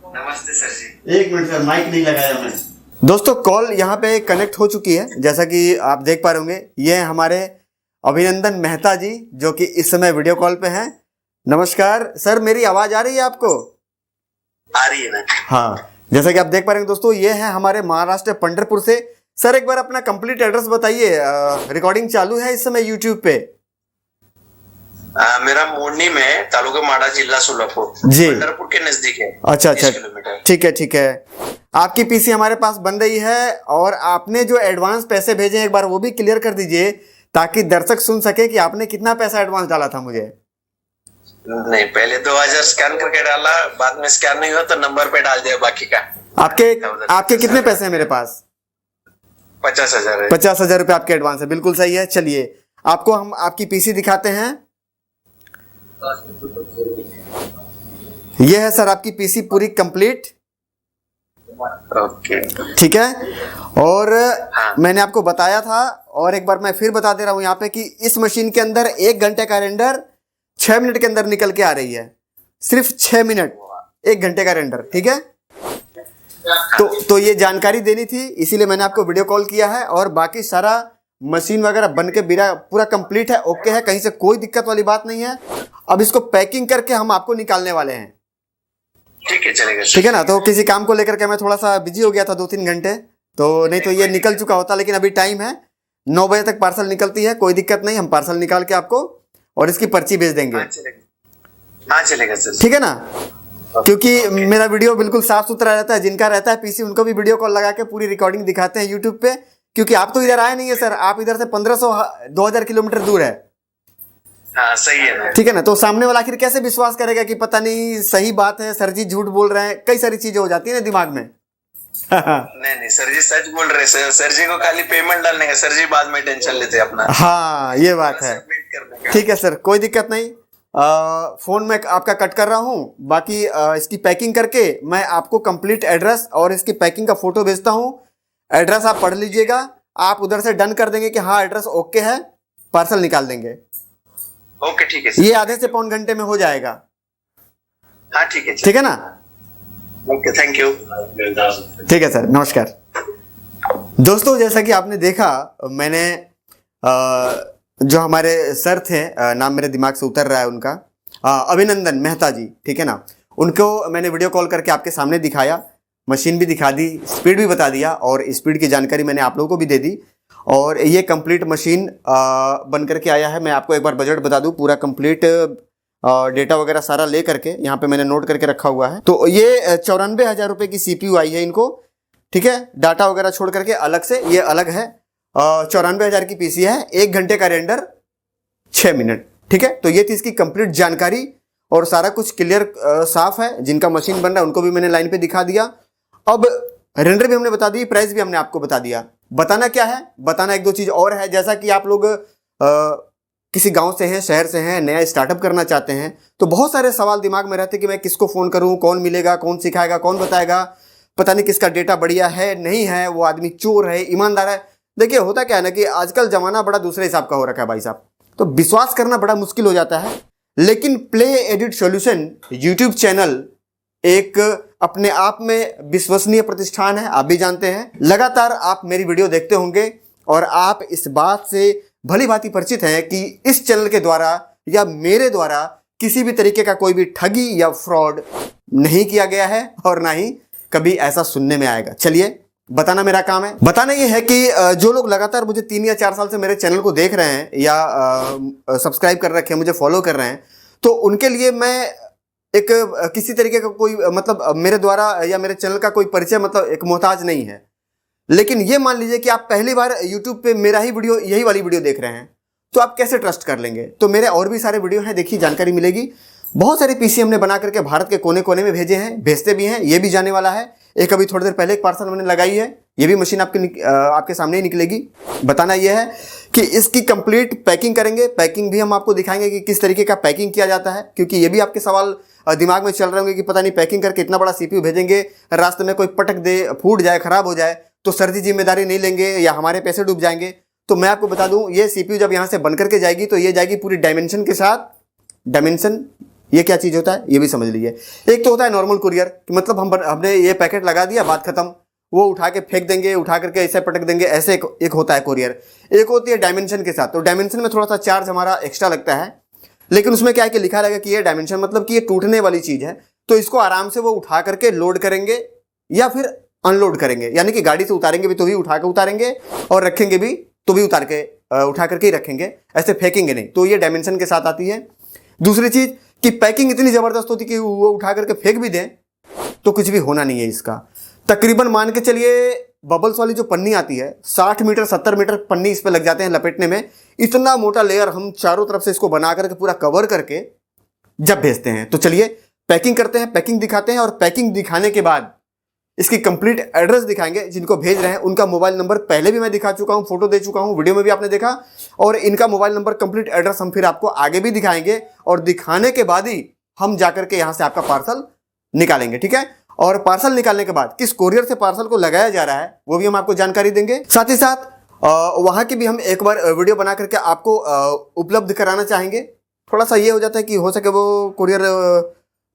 नमस्ते सर जी। एक मिनट सर, माइक नहीं लगाया मैं। दोस्तों, कॉल यहाँ पे कनेक्ट हो चुकी है, जैसा कि आप देख पा रहे होंगे। ये हैं हमारे अभिनंदन मेहता जी, जो कि इस समय वीडियो कॉल पे हैं। नमस्कार सर, मेरी आवाज आ रही है आपको? आ रही है ना? हाँ, जैसा कि आप देख पा रहे हैं दोस्तों, ये हैं हमारे महाराष्ट्र पंढरपुर से। सर एक बार अपना कंप्लीट एड्रेस बताइए, रिकॉर्डिंग चालू है इस समय यूट्यूब पे। मेरा मोरनी में, तालुका माडा, जिला सोलापुर जी, पंढरपुर के नजदीक है। अच्छा अच्छा, किलोमीटर। ठीक है ठीक है। आपकी पीसी हमारे पास बन रही है, और आपने जो एडवांस पैसे भेजे हैं एक बार वो भी क्लियर कर दीजिए, ताकि दर्शक सुन सके कि आपने कितना पैसा एडवांस डाला था मुझे। नहीं, पहले 2000 स्कैन करके डाला, बाद में स्कैन नहीं हुआ तो नंबर पे डाल दिया बाकी का। आपके कितने पैसे हैं मेरे पास? 50,000 है। 50,000 रुपये आपके एडवांस है, बिल्कुल सही है। चलिए आपको हम आपकी पीसी दिखाते हैं। यह है सर आपकी पीसी पूरी कंप्लीट। ओके, ठीक है, और मैंने आपको बताया था, और एक बार मैं फिर बता दे रहा हूं यहाँ पे कि इस मशीन के अंदर 1 घंटे का रेंडर 6 मिनट के अंदर निकल के आ रही है। सिर्फ 6 मिनट 1 घंटे का रेंडर। ठीक है, तो ये जानकारी देनी थी, इसीलिए मैंने आपको वीडियो कॉल किया है। और बाकी सारा मशीन वगैरह बन के पूरा कंप्लीट है, ओके है, कहीं से कोई दिक्कत वाली बात नहीं है। अब इसको पैकिंग करके हम आपको निकालने वाले हैं। ठीक है, चलेगा। ठीक है ना, तो किसी काम को लेकर के मैं थोड़ा सा बिजी हो गया था 2-3 घंटे, तो नहीं तो ये निकल चुका होता, लेकिन अभी टाइम है, 9 बजे तक पार्सल निकलती है, कोई दिक्कत नहीं, हम पार्सल निकाल के आपको और इसकी पर्ची भेज देंगे। हाँ चलेगा सर। ठीक है ना, क्योंकि मेरा वीडियो बिल्कुल साफ सुथरा रहता है। जिनका रहता है पीसी उनको भी वीडियो कॉल लगा के पूरी रिकॉर्डिंग दिखाते हैं यूट्यूब पे, क्योंकि आप तो इधर आए नहीं है सर, आप इधर से 1500-2000 किलोमीटर दूर है। हाँ सही है ना। ठीक है ना, तो सामने वाला आखिर कैसे विश्वास करेगा कि पता नहीं सही बात है, सर जी झूठ बोल रहे हैं, कई सारी चीजें हो जाती है ना दिमाग में। नहीं सर जी सच बोल रहे सर। सर जी को खाली पेमेंट डालने का, सर जी बाद में टेंशन लेते अपना। हाँ ये बात है। ठीक है सर, कोई दिक्कत नहीं। फोन में आपका कट कर रहा हूँ, बाकी इसकी पैकिंग करके मैं आपको कंप्लीट एड्रेस और इसकी पैकिंग का फोटो भेजता हूँ। एड्रेस आप पढ़ लीजिएगा, आप उधर से डन कर देंगे कि हाँ एड्रेस ओके है, पार्सल निकाल देंगे। ओके ठीक है सर। ये आधे से पौन घंटे में हो जाएगा। हाँ ठीक है, ठीक है ना। Okay, thank you. ठीक है सर, नमस्कार। दोस्तों, जैसा कि आपने देखा, मैंने जो हमारे सर थे, नाम मेरे दिमाग से उतर रहा है उनका, अभिनंदन मेहता जी, ठीक है ना, उनको मैंने वीडियो कॉल करके आपके सामने दिखाया, मशीन भी दिखा दी, स्पीड भी बता दिया, और स्पीड की जानकारी मैंने आप लोगों को भी दे दी। और ये कंप्लीट मशीन बन करके आया है। मैं आपको एक बार बजट बता दूं, पूरा कंप्लीट डेटा वगैरह सारा ले करके यहाँ पे मैंने नोट करके रखा हुआ है। तो ये 94,000 रुपये की CPU आई है इनको। ठीक है, डाटा वगैरह छोड़ करके अलग से ये अलग है। 94,000 की पीसी है, 1 घंटे का रेंडर 6 मिनट। ठीक है, तो ये थी इसकी कंप्लीट जानकारी, और सारा कुछ क्लियर साफ है। जिनका मशीन बन रहा है उनको भी मैंने लाइन पे दिखा दिया। अब रेंडर भी हमने बता दी, प्राइस भी हमने आपको बता दिया। बताना क्या है, बताना 1-2 चीज और है। जैसा कि आप लोग किसी गांव से हैं, शहर से हैं, नया स्टार्टअप करना चाहते हैं, तो बहुत सारे सवाल दिमाग में रहते हैं कि मैं किसको फ़ोन करूं, कौन मिलेगा, कौन सिखाएगा, कौन बताएगा, पता नहीं किसका डेटा बढ़िया है नहीं है, वो आदमी चोर है, ईमानदार है। देखिए होता क्या है ना कि आजकल ज़माना बड़ा दूसरे हिसाब का हो रखा है भाई साहब, तो विश्वास करना बड़ा मुश्किल हो जाता है। लेकिन play edit solution YouTube channel एक अपने आप में विश्वसनीय प्रतिष्ठान है, आप भी जानते हैं। लगातार आप मेरी वीडियो देखते होंगे और आप इस बात से भली भांति परिचित हैं कि इस चैनल के द्वारा या मेरे द्वारा किसी भी तरीके का कोई भी ठगी या फ्रॉड नहीं किया गया है और ना ही कभी ऐसा सुनने में आएगा। चलिए बताना मेरा काम है। बताना ये है कि जो लोग लगातार मुझे 3 या 4 साल से मेरे चैनल को देख रहे हैं या सब्सक्राइब कर रखे हैं, मुझे फॉलो कर रहे हैं, तो उनके लिए मैं एक किसी तरीके का कोई मतलब मेरे द्वारा या मेरे चैनल का कोई परिचय मतलब एक मोहताज नहीं है। लेकिन ये मान लीजिए कि आप पहली बार YouTube पे मेरा ही वीडियो, यही वाली वीडियो देख रहे हैं, तो आप कैसे ट्रस्ट कर लेंगे? तो मेरे और भी सारे वीडियो हैं, देखिए जानकारी मिलेगी। बहुत सारे पीसी हमने बना करके भारत के कोने कोने में भेजे हैं, भेजते भी हैं, ये भी जाने वाला है। एक अभी थोड़ी देर पहले एक पार्सल मैंने लगाई है, ये भी मशीन आपके सामने ही निकलेगी। बताना यह है कि इसकी कंप्लीट पैकिंग करेंगे, पैकिंग भी हम आपको दिखाएंगे कि किस तरीके का पैकिंग किया जाता है, क्योंकि ये भी आपके सवाल दिमाग में चल रहे होंगे कि पता नहीं पैकिंग करके इतना बड़ा CPU भेजेंगे, रास्ते में कोई पटक दे, फूट जाए, खराब हो जाए तो सर जी जिम्मेदारी नहीं लेंगे या हमारे पैसे डूब जाएंगे। तो मैं आपको बता दूं, ये CPU जब यहाँ से बन करके जाएगी तो ये जाएगी पूरी डायमेंशन के साथ। डायमेंशन ये क्या चीज़ होता है ये भी समझ लीजिए। एक तो होता है नॉर्मल कुरियर, मतलब हमने ये पैकेट लगा दिया, बात खत्म, वो उठा के फेंक देंगे, उठा करके ऐसे पटक देंगे, ऐसे एक होता है कुरियर। एक होती है डायमेंशन के साथ, तो डायमेंशन में थोड़ा सा चार्ज हमारा एक्स्ट्रा लगता है, लेकिन उसमें क्या है कि लिखा रहेगा कि ये डायमेंशन मतलब कि ये टूटने वाली चीज़ है, तो इसको आराम से वो उठा करके लोड करेंगे या फिर अनलोड करेंगे, यानी कि गाड़ी से उतारेंगे भी तो भी उठा के उतारेंगे और रखेंगे भी तो भी उठा करके ही रखेंगे, ऐसे फेंकेंगे नहीं। तो ये डायमेंशन के साथ आती है। दूसरी चीज़ कि पैकिंग इतनी ज़बरदस्त होती कि वो उठा करके फेंक भी दें तो कुछ भी होना नहीं है इसका। तकरीबन मान के चलिए बबल्स वाली जो पन्नी आती है, 60 मीटर 70 मीटर पन्नी इस पे लग जाते हैं लपेटने में। इतना मोटा लेयर हम चारों तरफ से इसको बना करके पूरा कवर करके जब भेजते हैं। तो चलिए पैकिंग करते हैं, पैकिंग दिखाते हैं और पैकिंग दिखाने के बाद इसकी कंप्लीट एड्रेस दिखाएंगे। जिनको भेज रहे हैं उनका मोबाइल नंबर पहले भी मैं दिखा चुका हूं, फोटो दे चुका हूं, वीडियो में भी आपने देखा, और इनका मोबाइल नंबर कंप्लीट एड्रेस हम फिर आपको आगे भी दिखाएंगे और दिखाने के बाद ही हम जाकर के यहां से आपका पार्सल निकालेंगे, ठीक है। और पार्सल निकालने के बाद किस कोरियर से पार्सल को लगाया जा रहा है वो भी हम आपको जानकारी देंगे। साथ ही साथ वहां की भी हम एक बार वीडियो बना करके आपको उपलब्ध कराना चाहेंगे। थोड़ा सा ये हो जाता है कि हो सके वो कुरियर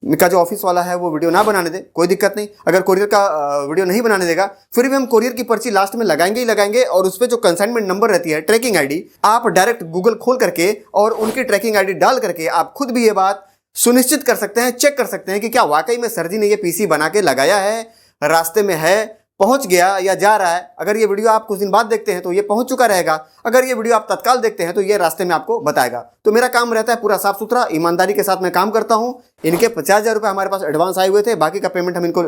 का जो ऑफिस वाला है वो वीडियो ना बनाने दे, कोई दिक्कत नहीं। अगर कोरियर का वीडियो नहीं बनाने देगा फिर भी हम कोरियर की पर्ची लास्ट में लगाएंगे ही लगाएंगे, और उस पर जो कंसाइनमेंट नंबर रहती है, ट्रैकिंग आईडी, आप डायरेक्ट गूगल खोल करके और उनकी ट्रैकिंग आईडी डाल करके आप खुद भी ये बात सुनिश्चित कर सकते हैं, चेक कर सकते हैं कि क्या वाकई में सर जी ने ये पीसी बना के लगाया है, रास्ते में है, पहुंच गया या जा रहा है। अगर ये वीडियो आप कुछ दिन बाद देखते हैं तो ये पहुंच चुका रहेगा, अगर ये वीडियो आप तत्काल देखते हैं तो ये रास्ते में आपको बताएगा। तो मेरा काम रहता है पूरा साफ सुथरा, ईमानदारी के साथ मैं काम करता हूं। इनके 50,000 रुपये हमारे पास एडवांस आए हुए थे, बाकी का पेमेंट हम इनको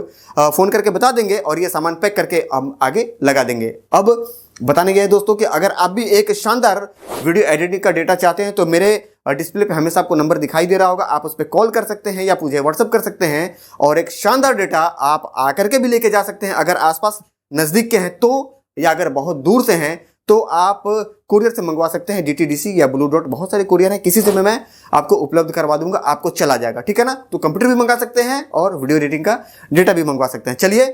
फोन करके बता देंगे और ये सामान पैक करके हम आगे लगा देंगे। अब बताने गए दोस्तों कि अगर आप भी एक शानदार वीडियो एडिटिंग का डेटा चाहते हैं तो मेरे डिस्प्ले पे हमेशा आपको नंबर दिखाई दे रहा होगा, आप उस पर कॉल कर सकते हैं या मुझे व्हाट्सअप कर सकते हैं और एक शानदार डेटा आप आकर के भी लेके जा सकते हैं। अगर आसपास नज़दीक के हैं तो, या अगर बहुत दूर से हैं तो आप कुरियर से मंगवा सकते हैं, DTDC या ब्लू डॉट, बहुत सारे कुरियर हैं, किसी से मैं आपको उपलब्ध करवा दूंगा, आपको चला जाएगा, ठीक है ना। तो कंप्यूटर भी मंगा सकते हैं और वीडियो एडिटिंग का डेटा भी मंगवा सकते हैं। चलिए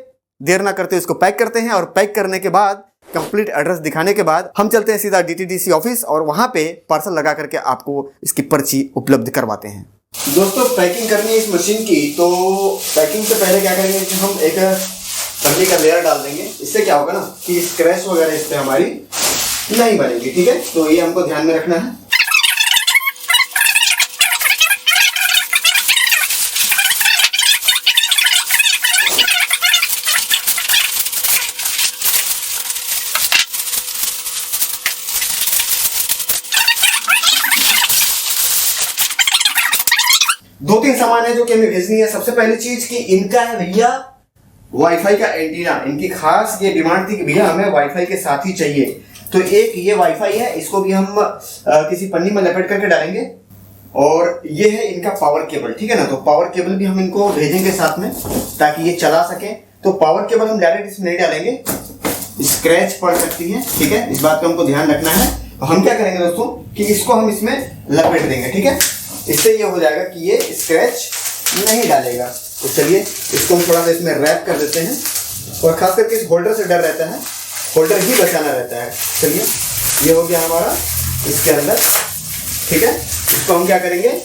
देर ना करते इसको पैक करते हैं, और पैक करने के बाद कंप्लीट एड्रेस दिखाने के बाद हम चलते हैं सीधा DTDC ऑफिस और वहां पे पार्सल लगा करके आपको इसकी पर्ची उपलब्ध करवाते हैं। दोस्तों पैकिंग करनी है इस मशीन की, तो पैकिंग से पहले क्या करेंगे कि हम एक पन्नी का लेयर डाल देंगे। इससे क्या होगा ना कि स्क्रैच वगैरह इस पे हमारी नहीं बनेगी, ठीक है। तो ये हमको ध्यान में रखना है। दो तीन सामान है जो कि हमें भेजनी है। सबसे पहली चीज कि इनका है भैया वाईफाई का एंटीना। इनकी खास ये डिमांड थी कि भैया हमें वाईफाई के साथ ही चाहिए, तो एक ये वाईफाई है, इसको भी हम किसी पन्नी में लपेट करके डालेंगे। और ये है इनका पावर केबल, ठीक है ना। तो पावर केबल भी हम इनको भेजेंगे साथ में ताकि ये चला सके। तो पावर केबल हम डायरेक्ट इसमें नहीं डालेंगे, स्क्रैच पड़ सकती है, ठीक है, इस बात का हमको ध्यान रखना है। तो हम क्या करेंगे दोस्तों कि इसको हम इसमें लपेट देंगे, ठीक है। इससे ये हो जाएगा कि ये स्क्रैच नहीं डालेगा। तो चलिए इसको हम थोड़ा सा इसमें रैप कर देते हैं, और खास करके इस होल्डर से डर रहता है, होल्डर ही बचाना रहता है। चलिए ये हो गया हमारा इसके अंदर, ठीक है। इसको हम क्या करेंगे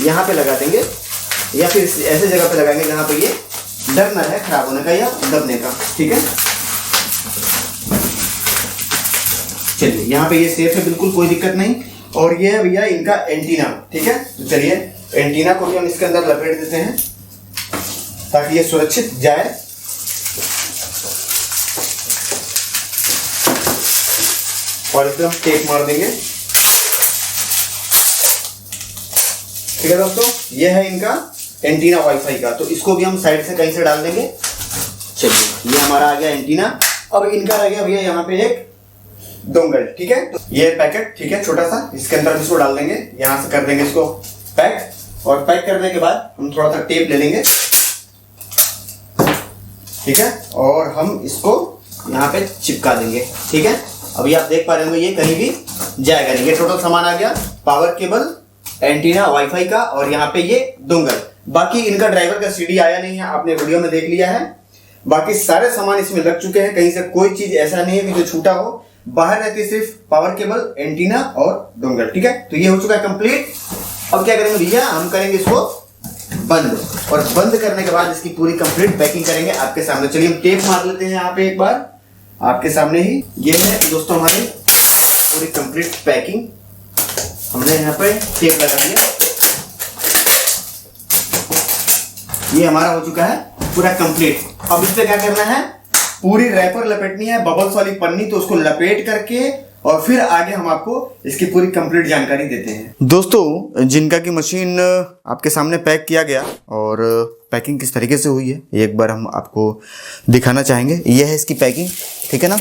यहाँ पे लगा देंगे, या फिर ऐसे जगह पे लगाएंगे जहाँ पे ये डर ना है खराब होने का या दबने का, ठीक है। चलिए यहाँ पे ये सेफ है, बिल्कुल कोई दिक्कत नहीं। और ये है भैया इनका एंटीना, ठीक है। तो चलिए एंटीना को भी हम इसके अंदर लपेट देते हैं ताकि ये सुरक्षित जाए। और इस पर हम टेप मार देंगे, ठीक है दोस्तों। ये है इनका एंटीना वाईफाई का, तो इसको भी हम साइड से कहीं से डाल देंगे। चलिए ये हमारा आ गया एंटीना। अब इनका रह गया भैया यहाँ पे एक डोंगल, ठीक है। तो ये पैकेट, ठीक है, छोटा सा, इसके अंदर इसको डाल देंगे, यहाँ से कर देंगे इसको पैक। और पैक करने के बाद हम थोड़ा सा टेप ले लेंगे, ठीक है, और हम इसको यहाँ पे चिपका देंगे, ठीक है। अभी आप देख पा रहे होंगे ये कहीं भी जाएगा नहीं। ये टोटल सामान आ गया, पावर केबल, एंटीना वाईफाई का, और यहाँ पे ये डोंगल। बाकी इनका ड्राइवर का सीडी आया नहीं है, आपने वीडियो में देख लिया है। बाकी सारे सामान इसमें लग चुके हैं, कहीं से कोई चीज ऐसा नहीं है कि जो छूटा हो। बाहर रहती है सिर्फ पावर केबल, एंटीना और डोंगल, ठीक है। तो ये हो चुका है कंप्लीट। अब क्या करेंगे भैया, हम करेंगे इसको बंद, और बंद करने के बाद इसकी पूरी कंप्लीट पैकिंग करेंगे आपके सामने। चलिए हम टेप मार लेते हैं यहाँ पे एक बार आपके सामने ही। ये है दोस्तों हमारी पूरी कंप्लीट पैकिंग, हमने यहाँ पे टेप लगा दिया। ये हमारा हो चुका है पूरा कंप्लीट। अब इस पे क्या करना है, पूरी रैपर लपेटनी है, बबल्स वाली पन्नी, तो उसको लपेट करके और फिर आगे हम आपको इसकी पूरी कंप्लीट जानकारी देते हैं। दोस्तों जिनका की मशीन आपके सामने पैक किया गया और पैकिंग किस तरीके से हुई है एक बार हम आपको दिखाना चाहेंगे। यह है इसकी पैकिंग, ठीक है ना,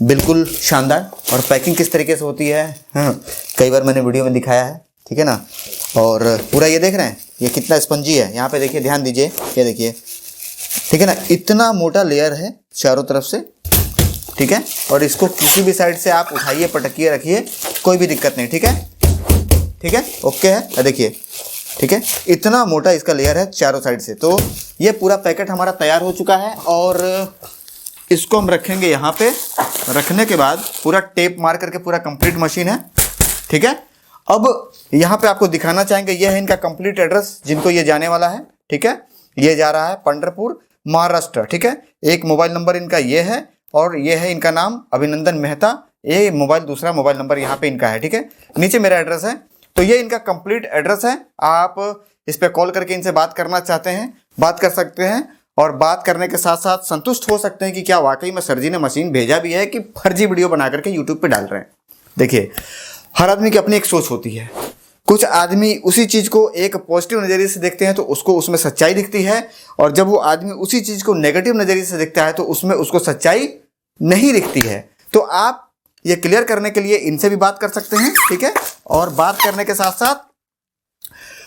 बिल्कुल शानदार। और पैकिंग किस तरीके से होती है, हाँ, कई बार मैंने वीडियो में दिखाया है, ठीक है ना। और पूरा ये देख रहे हैं ये कितना स्पंजी है, यहाँ पे देखिए, ध्यान दीजिए, ये देखिए, ठीक है ना, इतना मोटा लेयर है चारों तरफ से, ठीक है। और इसको किसी भी साइड से आप उठाइए, पटकिए, रखिए, कोई भी दिक्कत नहीं, ठीक है, ठीक है, ओके है। देखिए, ठीक है, इतना मोटा इसका लेयर है चारों साइड से। तो ये पूरा पैकेट हमारा तैयार हो चुका है, और इसको हम रखेंगे यहाँ पे। रखने के बाद पूरा टेप मार करके पूरा कंप्लीट मशीन है, ठीक है। अब यहाँ पे आपको दिखाना चाहेंगे, ये है इनका कंप्लीट एड्रेस जिनको ये जाने वाला है, ठीक है। ये जा रहा है पंढरपुर, महाराष्ट्र, ठीक है। एक मोबाइल नंबर इनका ये है, और ये है इनका नाम अभिनंदन मेहता। ये मोबाइल, दूसरा मोबाइल नंबर यहाँ पे इनका है, ठीक है। नीचे मेरा एड्रेस है। तो ये इनका कंप्लीट एड्रेस है। आप इस पे कॉल करके इनसे बात करना चाहते हैं, बात कर सकते हैं, और बात करने के साथ साथ संतुष्ट हो सकते हैं कि क्या वाकई में सर जी ने मशीन भेजा भी है कि फर्जी वीडियो बना करके यूट्यूब पे डाल रहे हैं। देखिए, हर आदमी की अपनी एक सोच होती है। कुछ आदमी उसी चीज़ को एक पॉजिटिव नज़रिए से देखते हैं तो उसको उसमें सच्चाई दिखती है, और जब वो आदमी उसी चीज़ को नेगेटिव नज़रिए से देखता है तो उसमें उसको सच्चाई नहीं दिखती है। तो आप ये क्लियर करने के लिए इनसे भी बात कर सकते हैं, ठीक है। और बात करने के साथ साथ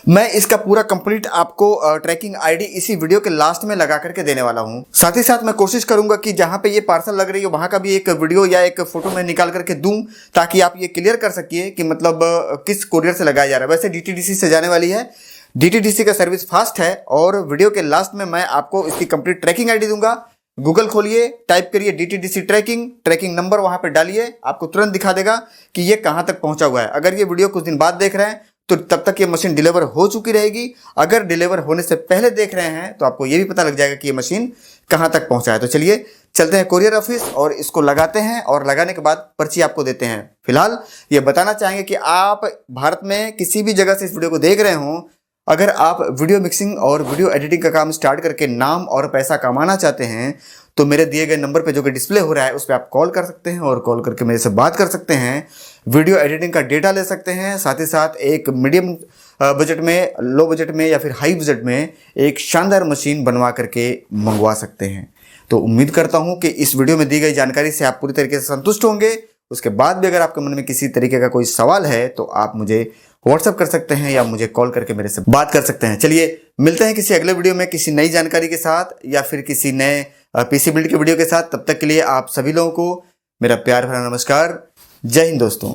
मैं इसका पूरा कंप्लीट आपको ट्रैकिंग आईडी इसी वीडियो के लास्ट में लगा करके देने वाला हूं। साथ ही साथ मैं कोशिश करूंगा कि जहां पे ये पार्सल लग रही है वहां का भी एक वीडियो या एक फोटो मैं निकाल करके दूं, ताकि आप ये क्लियर कर सकिए कि मतलब किस कोरियर से लगाया जा रहा है। वैसे डीटीडीसी से जाने वाली है, डीटीडीसी का सर्विस फास्ट है। और वीडियो के लास्ट में मैं आपको इसकी कंप्लीट ट्रैकिंग आईडी दूंगा। गूगल खोलिए, टाइप करिए डीटीडीसी ट्रैकिंग नंबर, वहां पे डालिए, आपको तुरंत दिखा देगा कि ये कहां तक पहुंचा हुआ है। अगर ये वीडियो कुछ दिन बाद देख रहे हैं तो तब तक ये मशीन डिलीवर हो चुकी रहेगी। अगर डिलीवर होने से पहले देख रहे हैं तो आपको ये भी पता लग जाएगा कि ये मशीन कहां तक पहुंचा है। तो चलिए चलते हैं कोरियर ऑफिस और इसको लगाते हैं, और लगाने के बाद पर्ची आपको देते हैं। फिलहाल ये बताना चाहेंगे कि आप भारत में किसी भी जगह से इस वीडियो को देख रहे हो, अगर आप वीडियो मिक्सिंग और वीडियो एडिटिंग का काम स्टार्ट करके नाम और पैसा कमाना चाहते हैं तो मेरे दिए गए नंबर पे जो कि डिस्प्ले हो रहा है उस पर आप कॉल कर सकते हैं, और कॉल करके मेरे से बात कर सकते हैं, वीडियो एडिटिंग का डेटा ले सकते हैं। साथ ही साथ एक मीडियम बजट में, लो बजट में या फिर हाई बजट में एक शानदार मशीन बनवा करके मंगवा सकते हैं। तो उम्मीद करता हूं कि इस वीडियो में दी गई जानकारी से आप पूरी तरीके से संतुष्ट होंगे। उसके बाद भी अगर आपके मन में किसी तरीके का कोई सवाल है तो आप मुझे व्हाट्सएप कर सकते हैं या मुझे कॉल करके मेरे से बात कर सकते हैं। चलिए मिलते हैं किसी अगले वीडियो में किसी नई जानकारी के साथ या फिर किसी नए पीसी बिल्ड के वीडियो के साथ। तब तक के लिए आप सभी लोगों को मेरा प्यार भरा नमस्कार। जय हिंद दोस्तों।